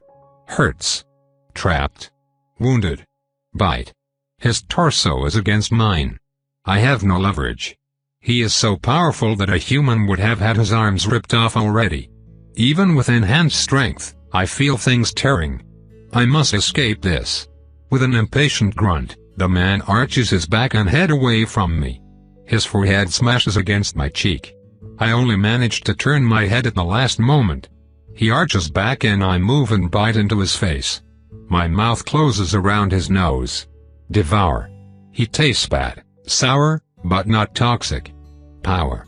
Hurts. Trapped. Wounded. Bite. His torso is against mine. I have no leverage. He is so powerful that a human would have had his arms ripped off already. Even with enhanced strength, I feel things tearing. I must escape this. With an impatient grunt, the man arches his back and head away from me. His forehead smashes against my cheek. I only manage to turn my head at the last moment. He arches back and I move and bite into his face. My mouth closes around his nose. Devour. He tastes bad, sour, but not toxic. Power.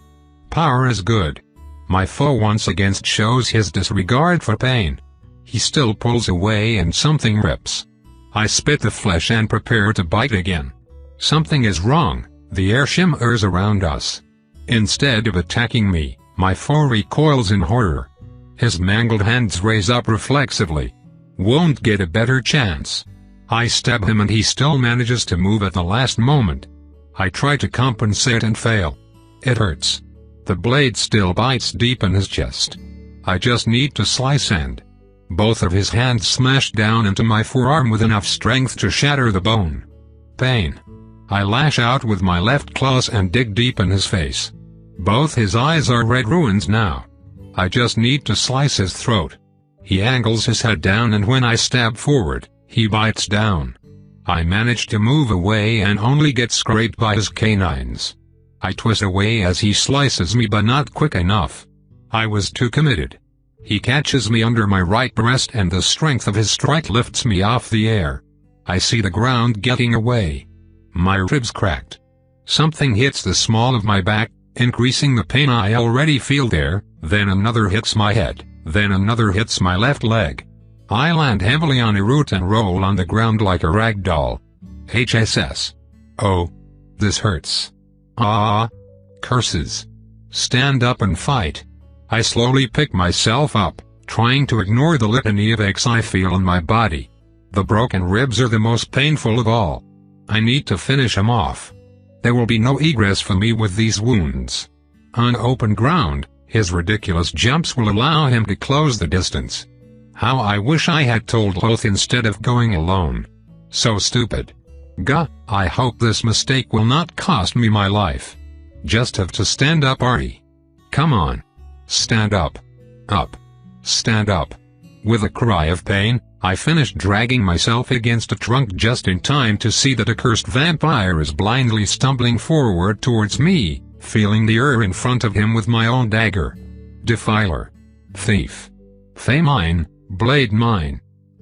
Power is good. My foe once again shows his disregard for pain. He still pulls away and something rips. I spit the flesh and prepare to bite again. Something is wrong. The air shimmers around us. Instead of attacking me, my foe recoils in horror. His mangled hands raise up reflexively. Won't get a better chance. I stab him and he still manages to move at the last moment. I try to compensate and fail. It hurts. The blade still bites deep in his chest. I just need to slice and both of his hands smash down into my forearm with enough strength to shatter the bone. Pain. I lash out with my left claws and dig deep in his face. Both his eyes are red ruins now. I just need to slice his throat. He angles his head down and when I stab forward, he bites down. I manage to move away and only get scraped by his canines. I twist away as he slices me, but not quick enough. I was too committed. He catches me under my right breast and the strength of his strike lifts me off the air. I see the ground getting away. My ribs cracked. Something hits the small of my back, increasing the pain I already feel there. Then another hits my head, then another hits my left leg. I land heavily on a root and roll on the ground like a rag doll. HSS. Oh. This hurts. Ah. Curses. Stand up and fight. I slowly pick myself up, trying to ignore the litany of aches I feel in my body. The broken ribs are the most painful of all. I need to finish him off. There will be no egress for me with these wounds. On open ground, his ridiculous jumps will allow him to close the distance. How I wish I had told Loth instead of going alone. So stupid. Gah, I hope this mistake will not cost me my life. Just have to stand up, Ari. Come on. Stand up. Up. Stand up. With a cry of pain, I finished dragging myself against a trunk just in time to see that a cursed vampire is blindly stumbling forward towards me, feeling the earth in front of him with my own dagger. Defiler. Thief. Fey mine, blade mine.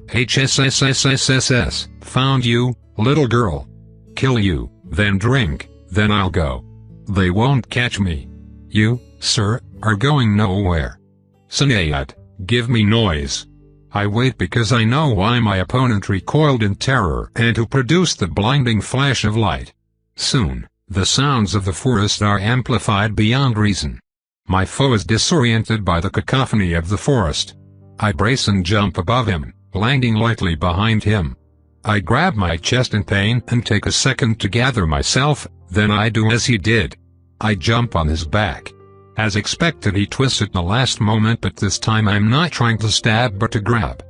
HSSSSSS, found you, little girl. Kill you, then drink, then I'll go. They won't catch me. You, sir, are going nowhere. Sanayat, give me noise. I wait because I know why my opponent recoiled in terror and who produced the blinding flash of light. Soon, the sounds of the forest are amplified beyond reason. My foe is disoriented by the cacophony of the forest. I brace and jump above him, landing lightly behind him. I grab my chest in pain and take a second to gather myself, then I do as he did. I jump on his back. As expected, he twists at the last moment, but this time I'm not trying to stab but to grab.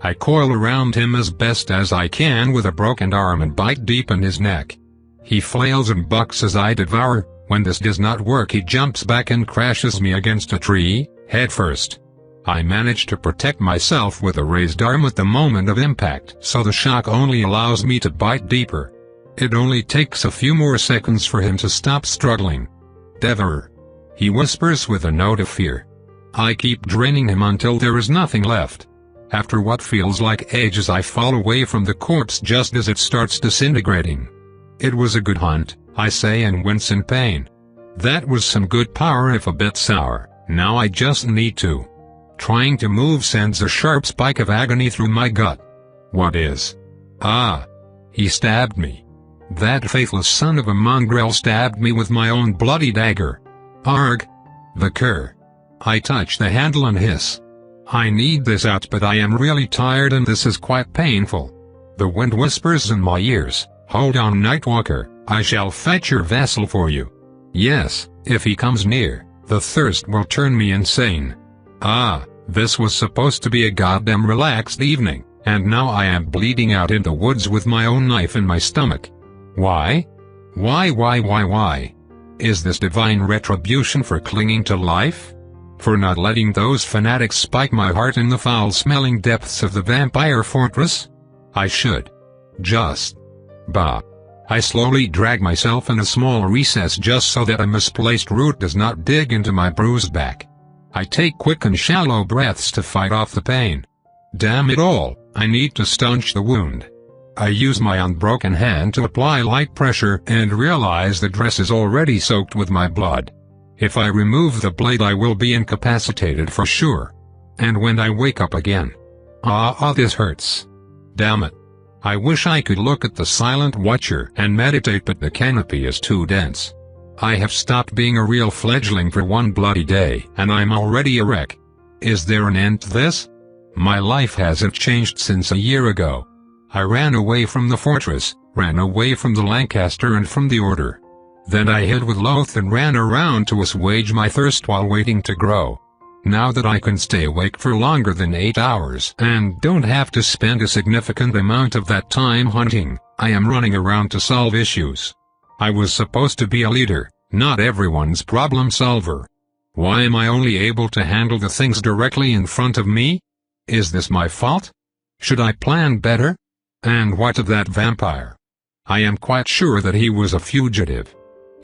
I coil around him as best as I can with a broken arm and bite deep in his neck. He flails and bucks as I devour. When this does not work, he jumps back and crashes me against a tree, head first. I manage to protect myself with a raised arm at the moment of impact, so the shock only allows me to bite deeper. It only takes a few more seconds for him to stop struggling. Devour. He whispers with a note of fear. I keep draining him until there is nothing left. After what feels like ages, I fall away from the corpse just as it starts disintegrating. It was a good hunt, I say and wince in pain. That was some good power if a bit sour. Now I just need to. Trying to move sends a sharp spike of agony through my gut. What is? Ah! He stabbed me. That faithless son of a mongrel stabbed me with my own bloody dagger. Arg! The cur. I touch the handle and hiss. I need this out, but I am really tired and this is quite painful. The wind whispers in my ears, hold on, Nightwalker, I shall fetch your vessel for you. Yes, if he comes near, the thirst will turn me insane. Ah, this was supposed to be a goddamn relaxed evening, and now I am bleeding out in the woods with my own knife in my stomach. Why? Why? Is this divine retribution for clinging to life? For not letting those fanatics spike my heart in the foul-smelling depths of the vampire fortress? I should. Just. Bah. I slowly drag myself in a small recess just so that a misplaced root does not dig into my bruised back. I take quick and shallow breaths to fight off the pain. Damn it all, I need to staunch the wound. I use my unbroken hand to apply light pressure and realize the dress is already soaked with my blood. If I remove the blade, I will be incapacitated for sure. And when I wake up again. This hurts. Damn it. I wish I could look at the silent watcher and meditate, but the canopy is too dense. I have stopped being a real fledgling for one bloody day, and I'm already a wreck. Is there an end to this? My life hasn't changed since a year ago. I ran away from the fortress, ran away from the Lancaster and from the Order. Then I hid with Loth and ran around to assuage my thirst while waiting to grow. Now that I can stay awake for longer than 8 hours and don't have to spend a significant amount of that time hunting, I am running around to solve issues. I was supposed to be a leader, not everyone's problem solver. Why am I only able to handle the things directly in front of me? Is this my fault? Should I plan better? And what of that vampire? I am quite sure that he was a fugitive.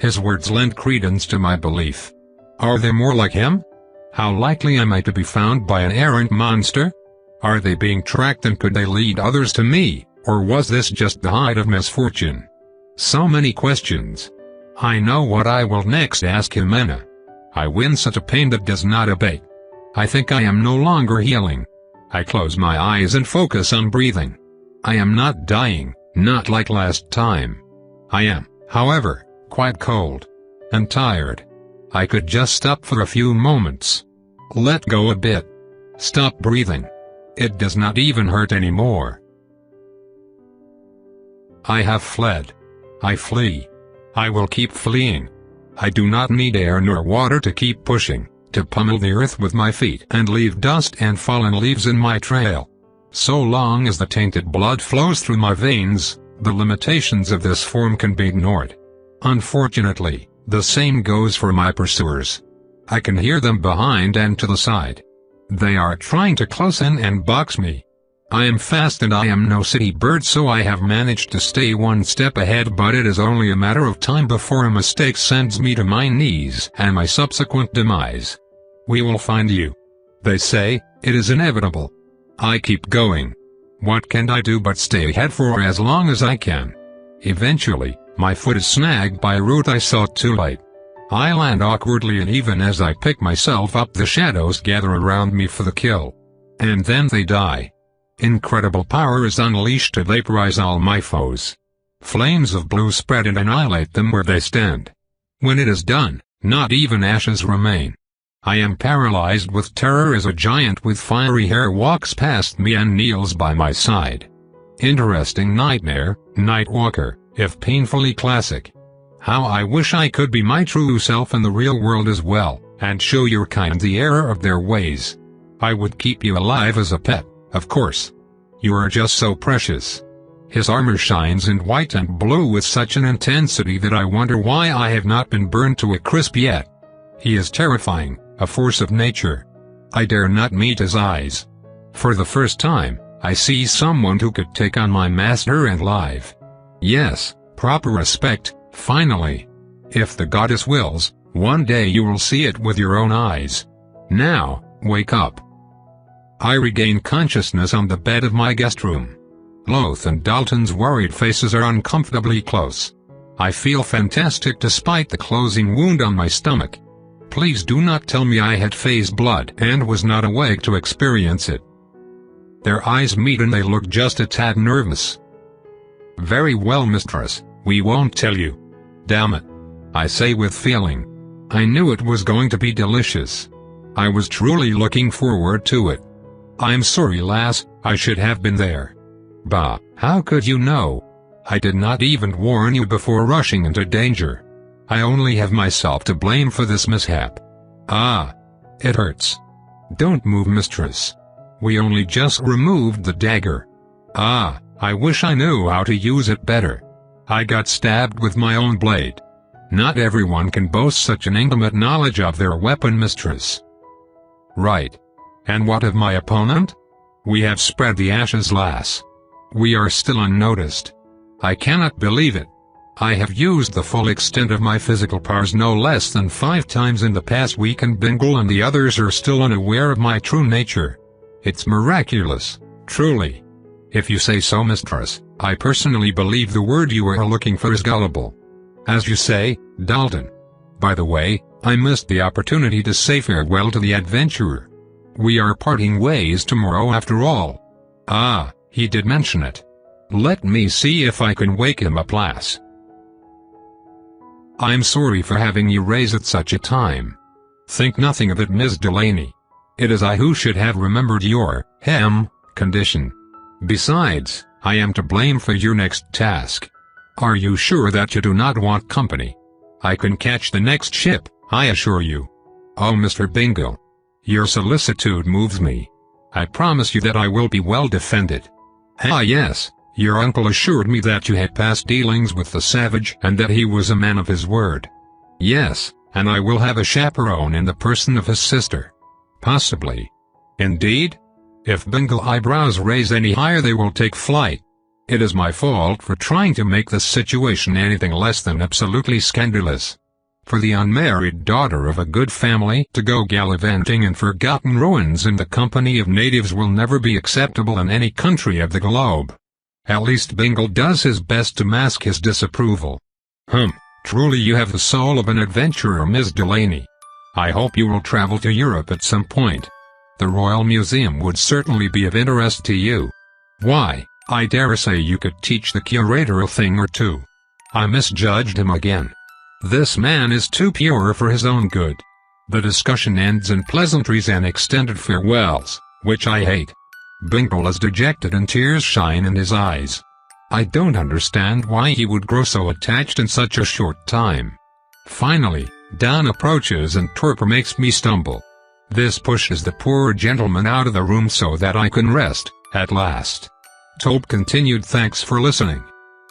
His words lend credence to my belief. Are they more like him? How likely am I to be found by an errant monster? Are they being tracked and could they lead others to me, or was this just the height of misfortune? So many questions. I know what I will next ask Jimena. I wince at a pain that does not abate. I think I am no longer healing. I close my eyes and focus on breathing. I am not dying, not like last time. I am, however, quite cold and tired. I could just stop for a few moments. Let go a bit. Stop breathing. It does not even hurt anymore. I have fled. I flee. I will keep fleeing. I do not need air nor water to keep pushing, to pummel the earth with my feet and leave dust and fallen leaves in my trail. So long as the tainted blood flows through my veins, the limitations of this form can be ignored. Unfortunately, the same goes for my pursuers. I can hear them behind and to the side. They are trying to close in and box me. I am fast and I am no city bird, so I have managed to stay one step ahead, but it is only a matter of time before a mistake sends me to my knees and my subsequent demise. We will find you. They say, it is inevitable. I keep going. What can I do but stay ahead for as long as I can? Eventually, my foot is snagged by a root I saw too late. I land awkwardly, and even as I pick myself up, the shadows gather around me for the kill. And then they die. Incredible power is unleashed to vaporize all my foes. Flames of blue spread and annihilate them where they stand. When it is done, not even ashes remain. I am paralyzed with terror as a giant with fiery hair walks past me and kneels by my side. Interesting nightmare, Nightwalker, if painfully classic. How I wish I could be my true self in the real world as well, and show your kind the error of their ways. I would keep you alive as a pet, of course. You are just so precious. His armor shines in white and blue with such an intensity that I wonder why I have not been burned to a crisp yet. He is terrifying, a force of nature. I dare not meet his eyes. For the first time, I see someone who could take on my master and live. Yes, proper respect, finally. If the goddess wills, one day you will see it with your own eyes. Now, wake up. I regain consciousness on the bed of my guest room. Loth and Dalton's worried faces are uncomfortably close. I feel fantastic despite the closing wound on my stomach. Please do not tell me I had phase blood and was not awake to experience it. Their eyes meet and they look just a tad nervous. Very well, mistress, we won't tell you. Damn it. I say with feeling. I knew it was going to be delicious. I was truly looking forward to it. I'm sorry, lass, I should have been there. Bah, how could you know? I did not even warn you before rushing into danger. I only have myself to blame for this mishap. Ah. It hurts. Don't move, mistress. We only just removed the dagger. Ah, I wish I knew how to use it better. I got stabbed with my own blade. Not everyone can boast such an intimate knowledge of their weapon, mistress. Right. And what of my opponent? We have spread the ashes, lass. We are still unnoticed. I cannot believe it. I have used the full extent of my physical powers no less than 5 times in the past week, and Bingle and the others are still unaware of my true nature. It's miraculous, truly. If you say so, mistress, I personally believe the word you are looking for is gullible. As you say, Dalton. By the way, I missed the opportunity to say farewell to the adventurer. We are parting ways tomorrow after all. Ah, he did mention it. Let me see if I can wake him up, lass. I'm sorry for having you raise at such a time. Think nothing of it, Miss Delaney. It is I who should have remembered your, condition. Besides, I am to blame for your next task. Are you sure that you do not want company? I can catch the next ship, I assure you. Oh, Mr. Bingle. Your solicitude moves me. I promise you that I will be well defended. Ah yes, your uncle assured me that you had past dealings with the savage and that he was a man of his word. Yes, and I will have a chaperone in the person of his sister. Possibly. Indeed? If Bingle eyebrows raise any higher, they will take flight. It is my fault for trying to make this situation anything less than absolutely scandalous. For the unmarried daughter of a good family to go gallivanting in forgotten ruins in the company of natives will never be acceptable in any country of the globe. At least Bingle does his best to mask his disapproval. Truly you have the soul of an adventurer, Miss Delaney. I hope you will travel to Europe at some point. The Royal Museum would certainly be of interest to you. Why, I dare say you could teach the curator a thing or two. I misjudged him again. This man is too pure for his own good. The discussion ends in pleasantries and extended farewells, which I hate. Bingle is dejected and tears shine in his eyes. I don't understand why he would grow so attached in such a short time. Finally, Dan approaches and torpor makes me stumble. This pushes the poor gentleman out of the room so that I can rest, at last. Tope continued. Thanks for listening.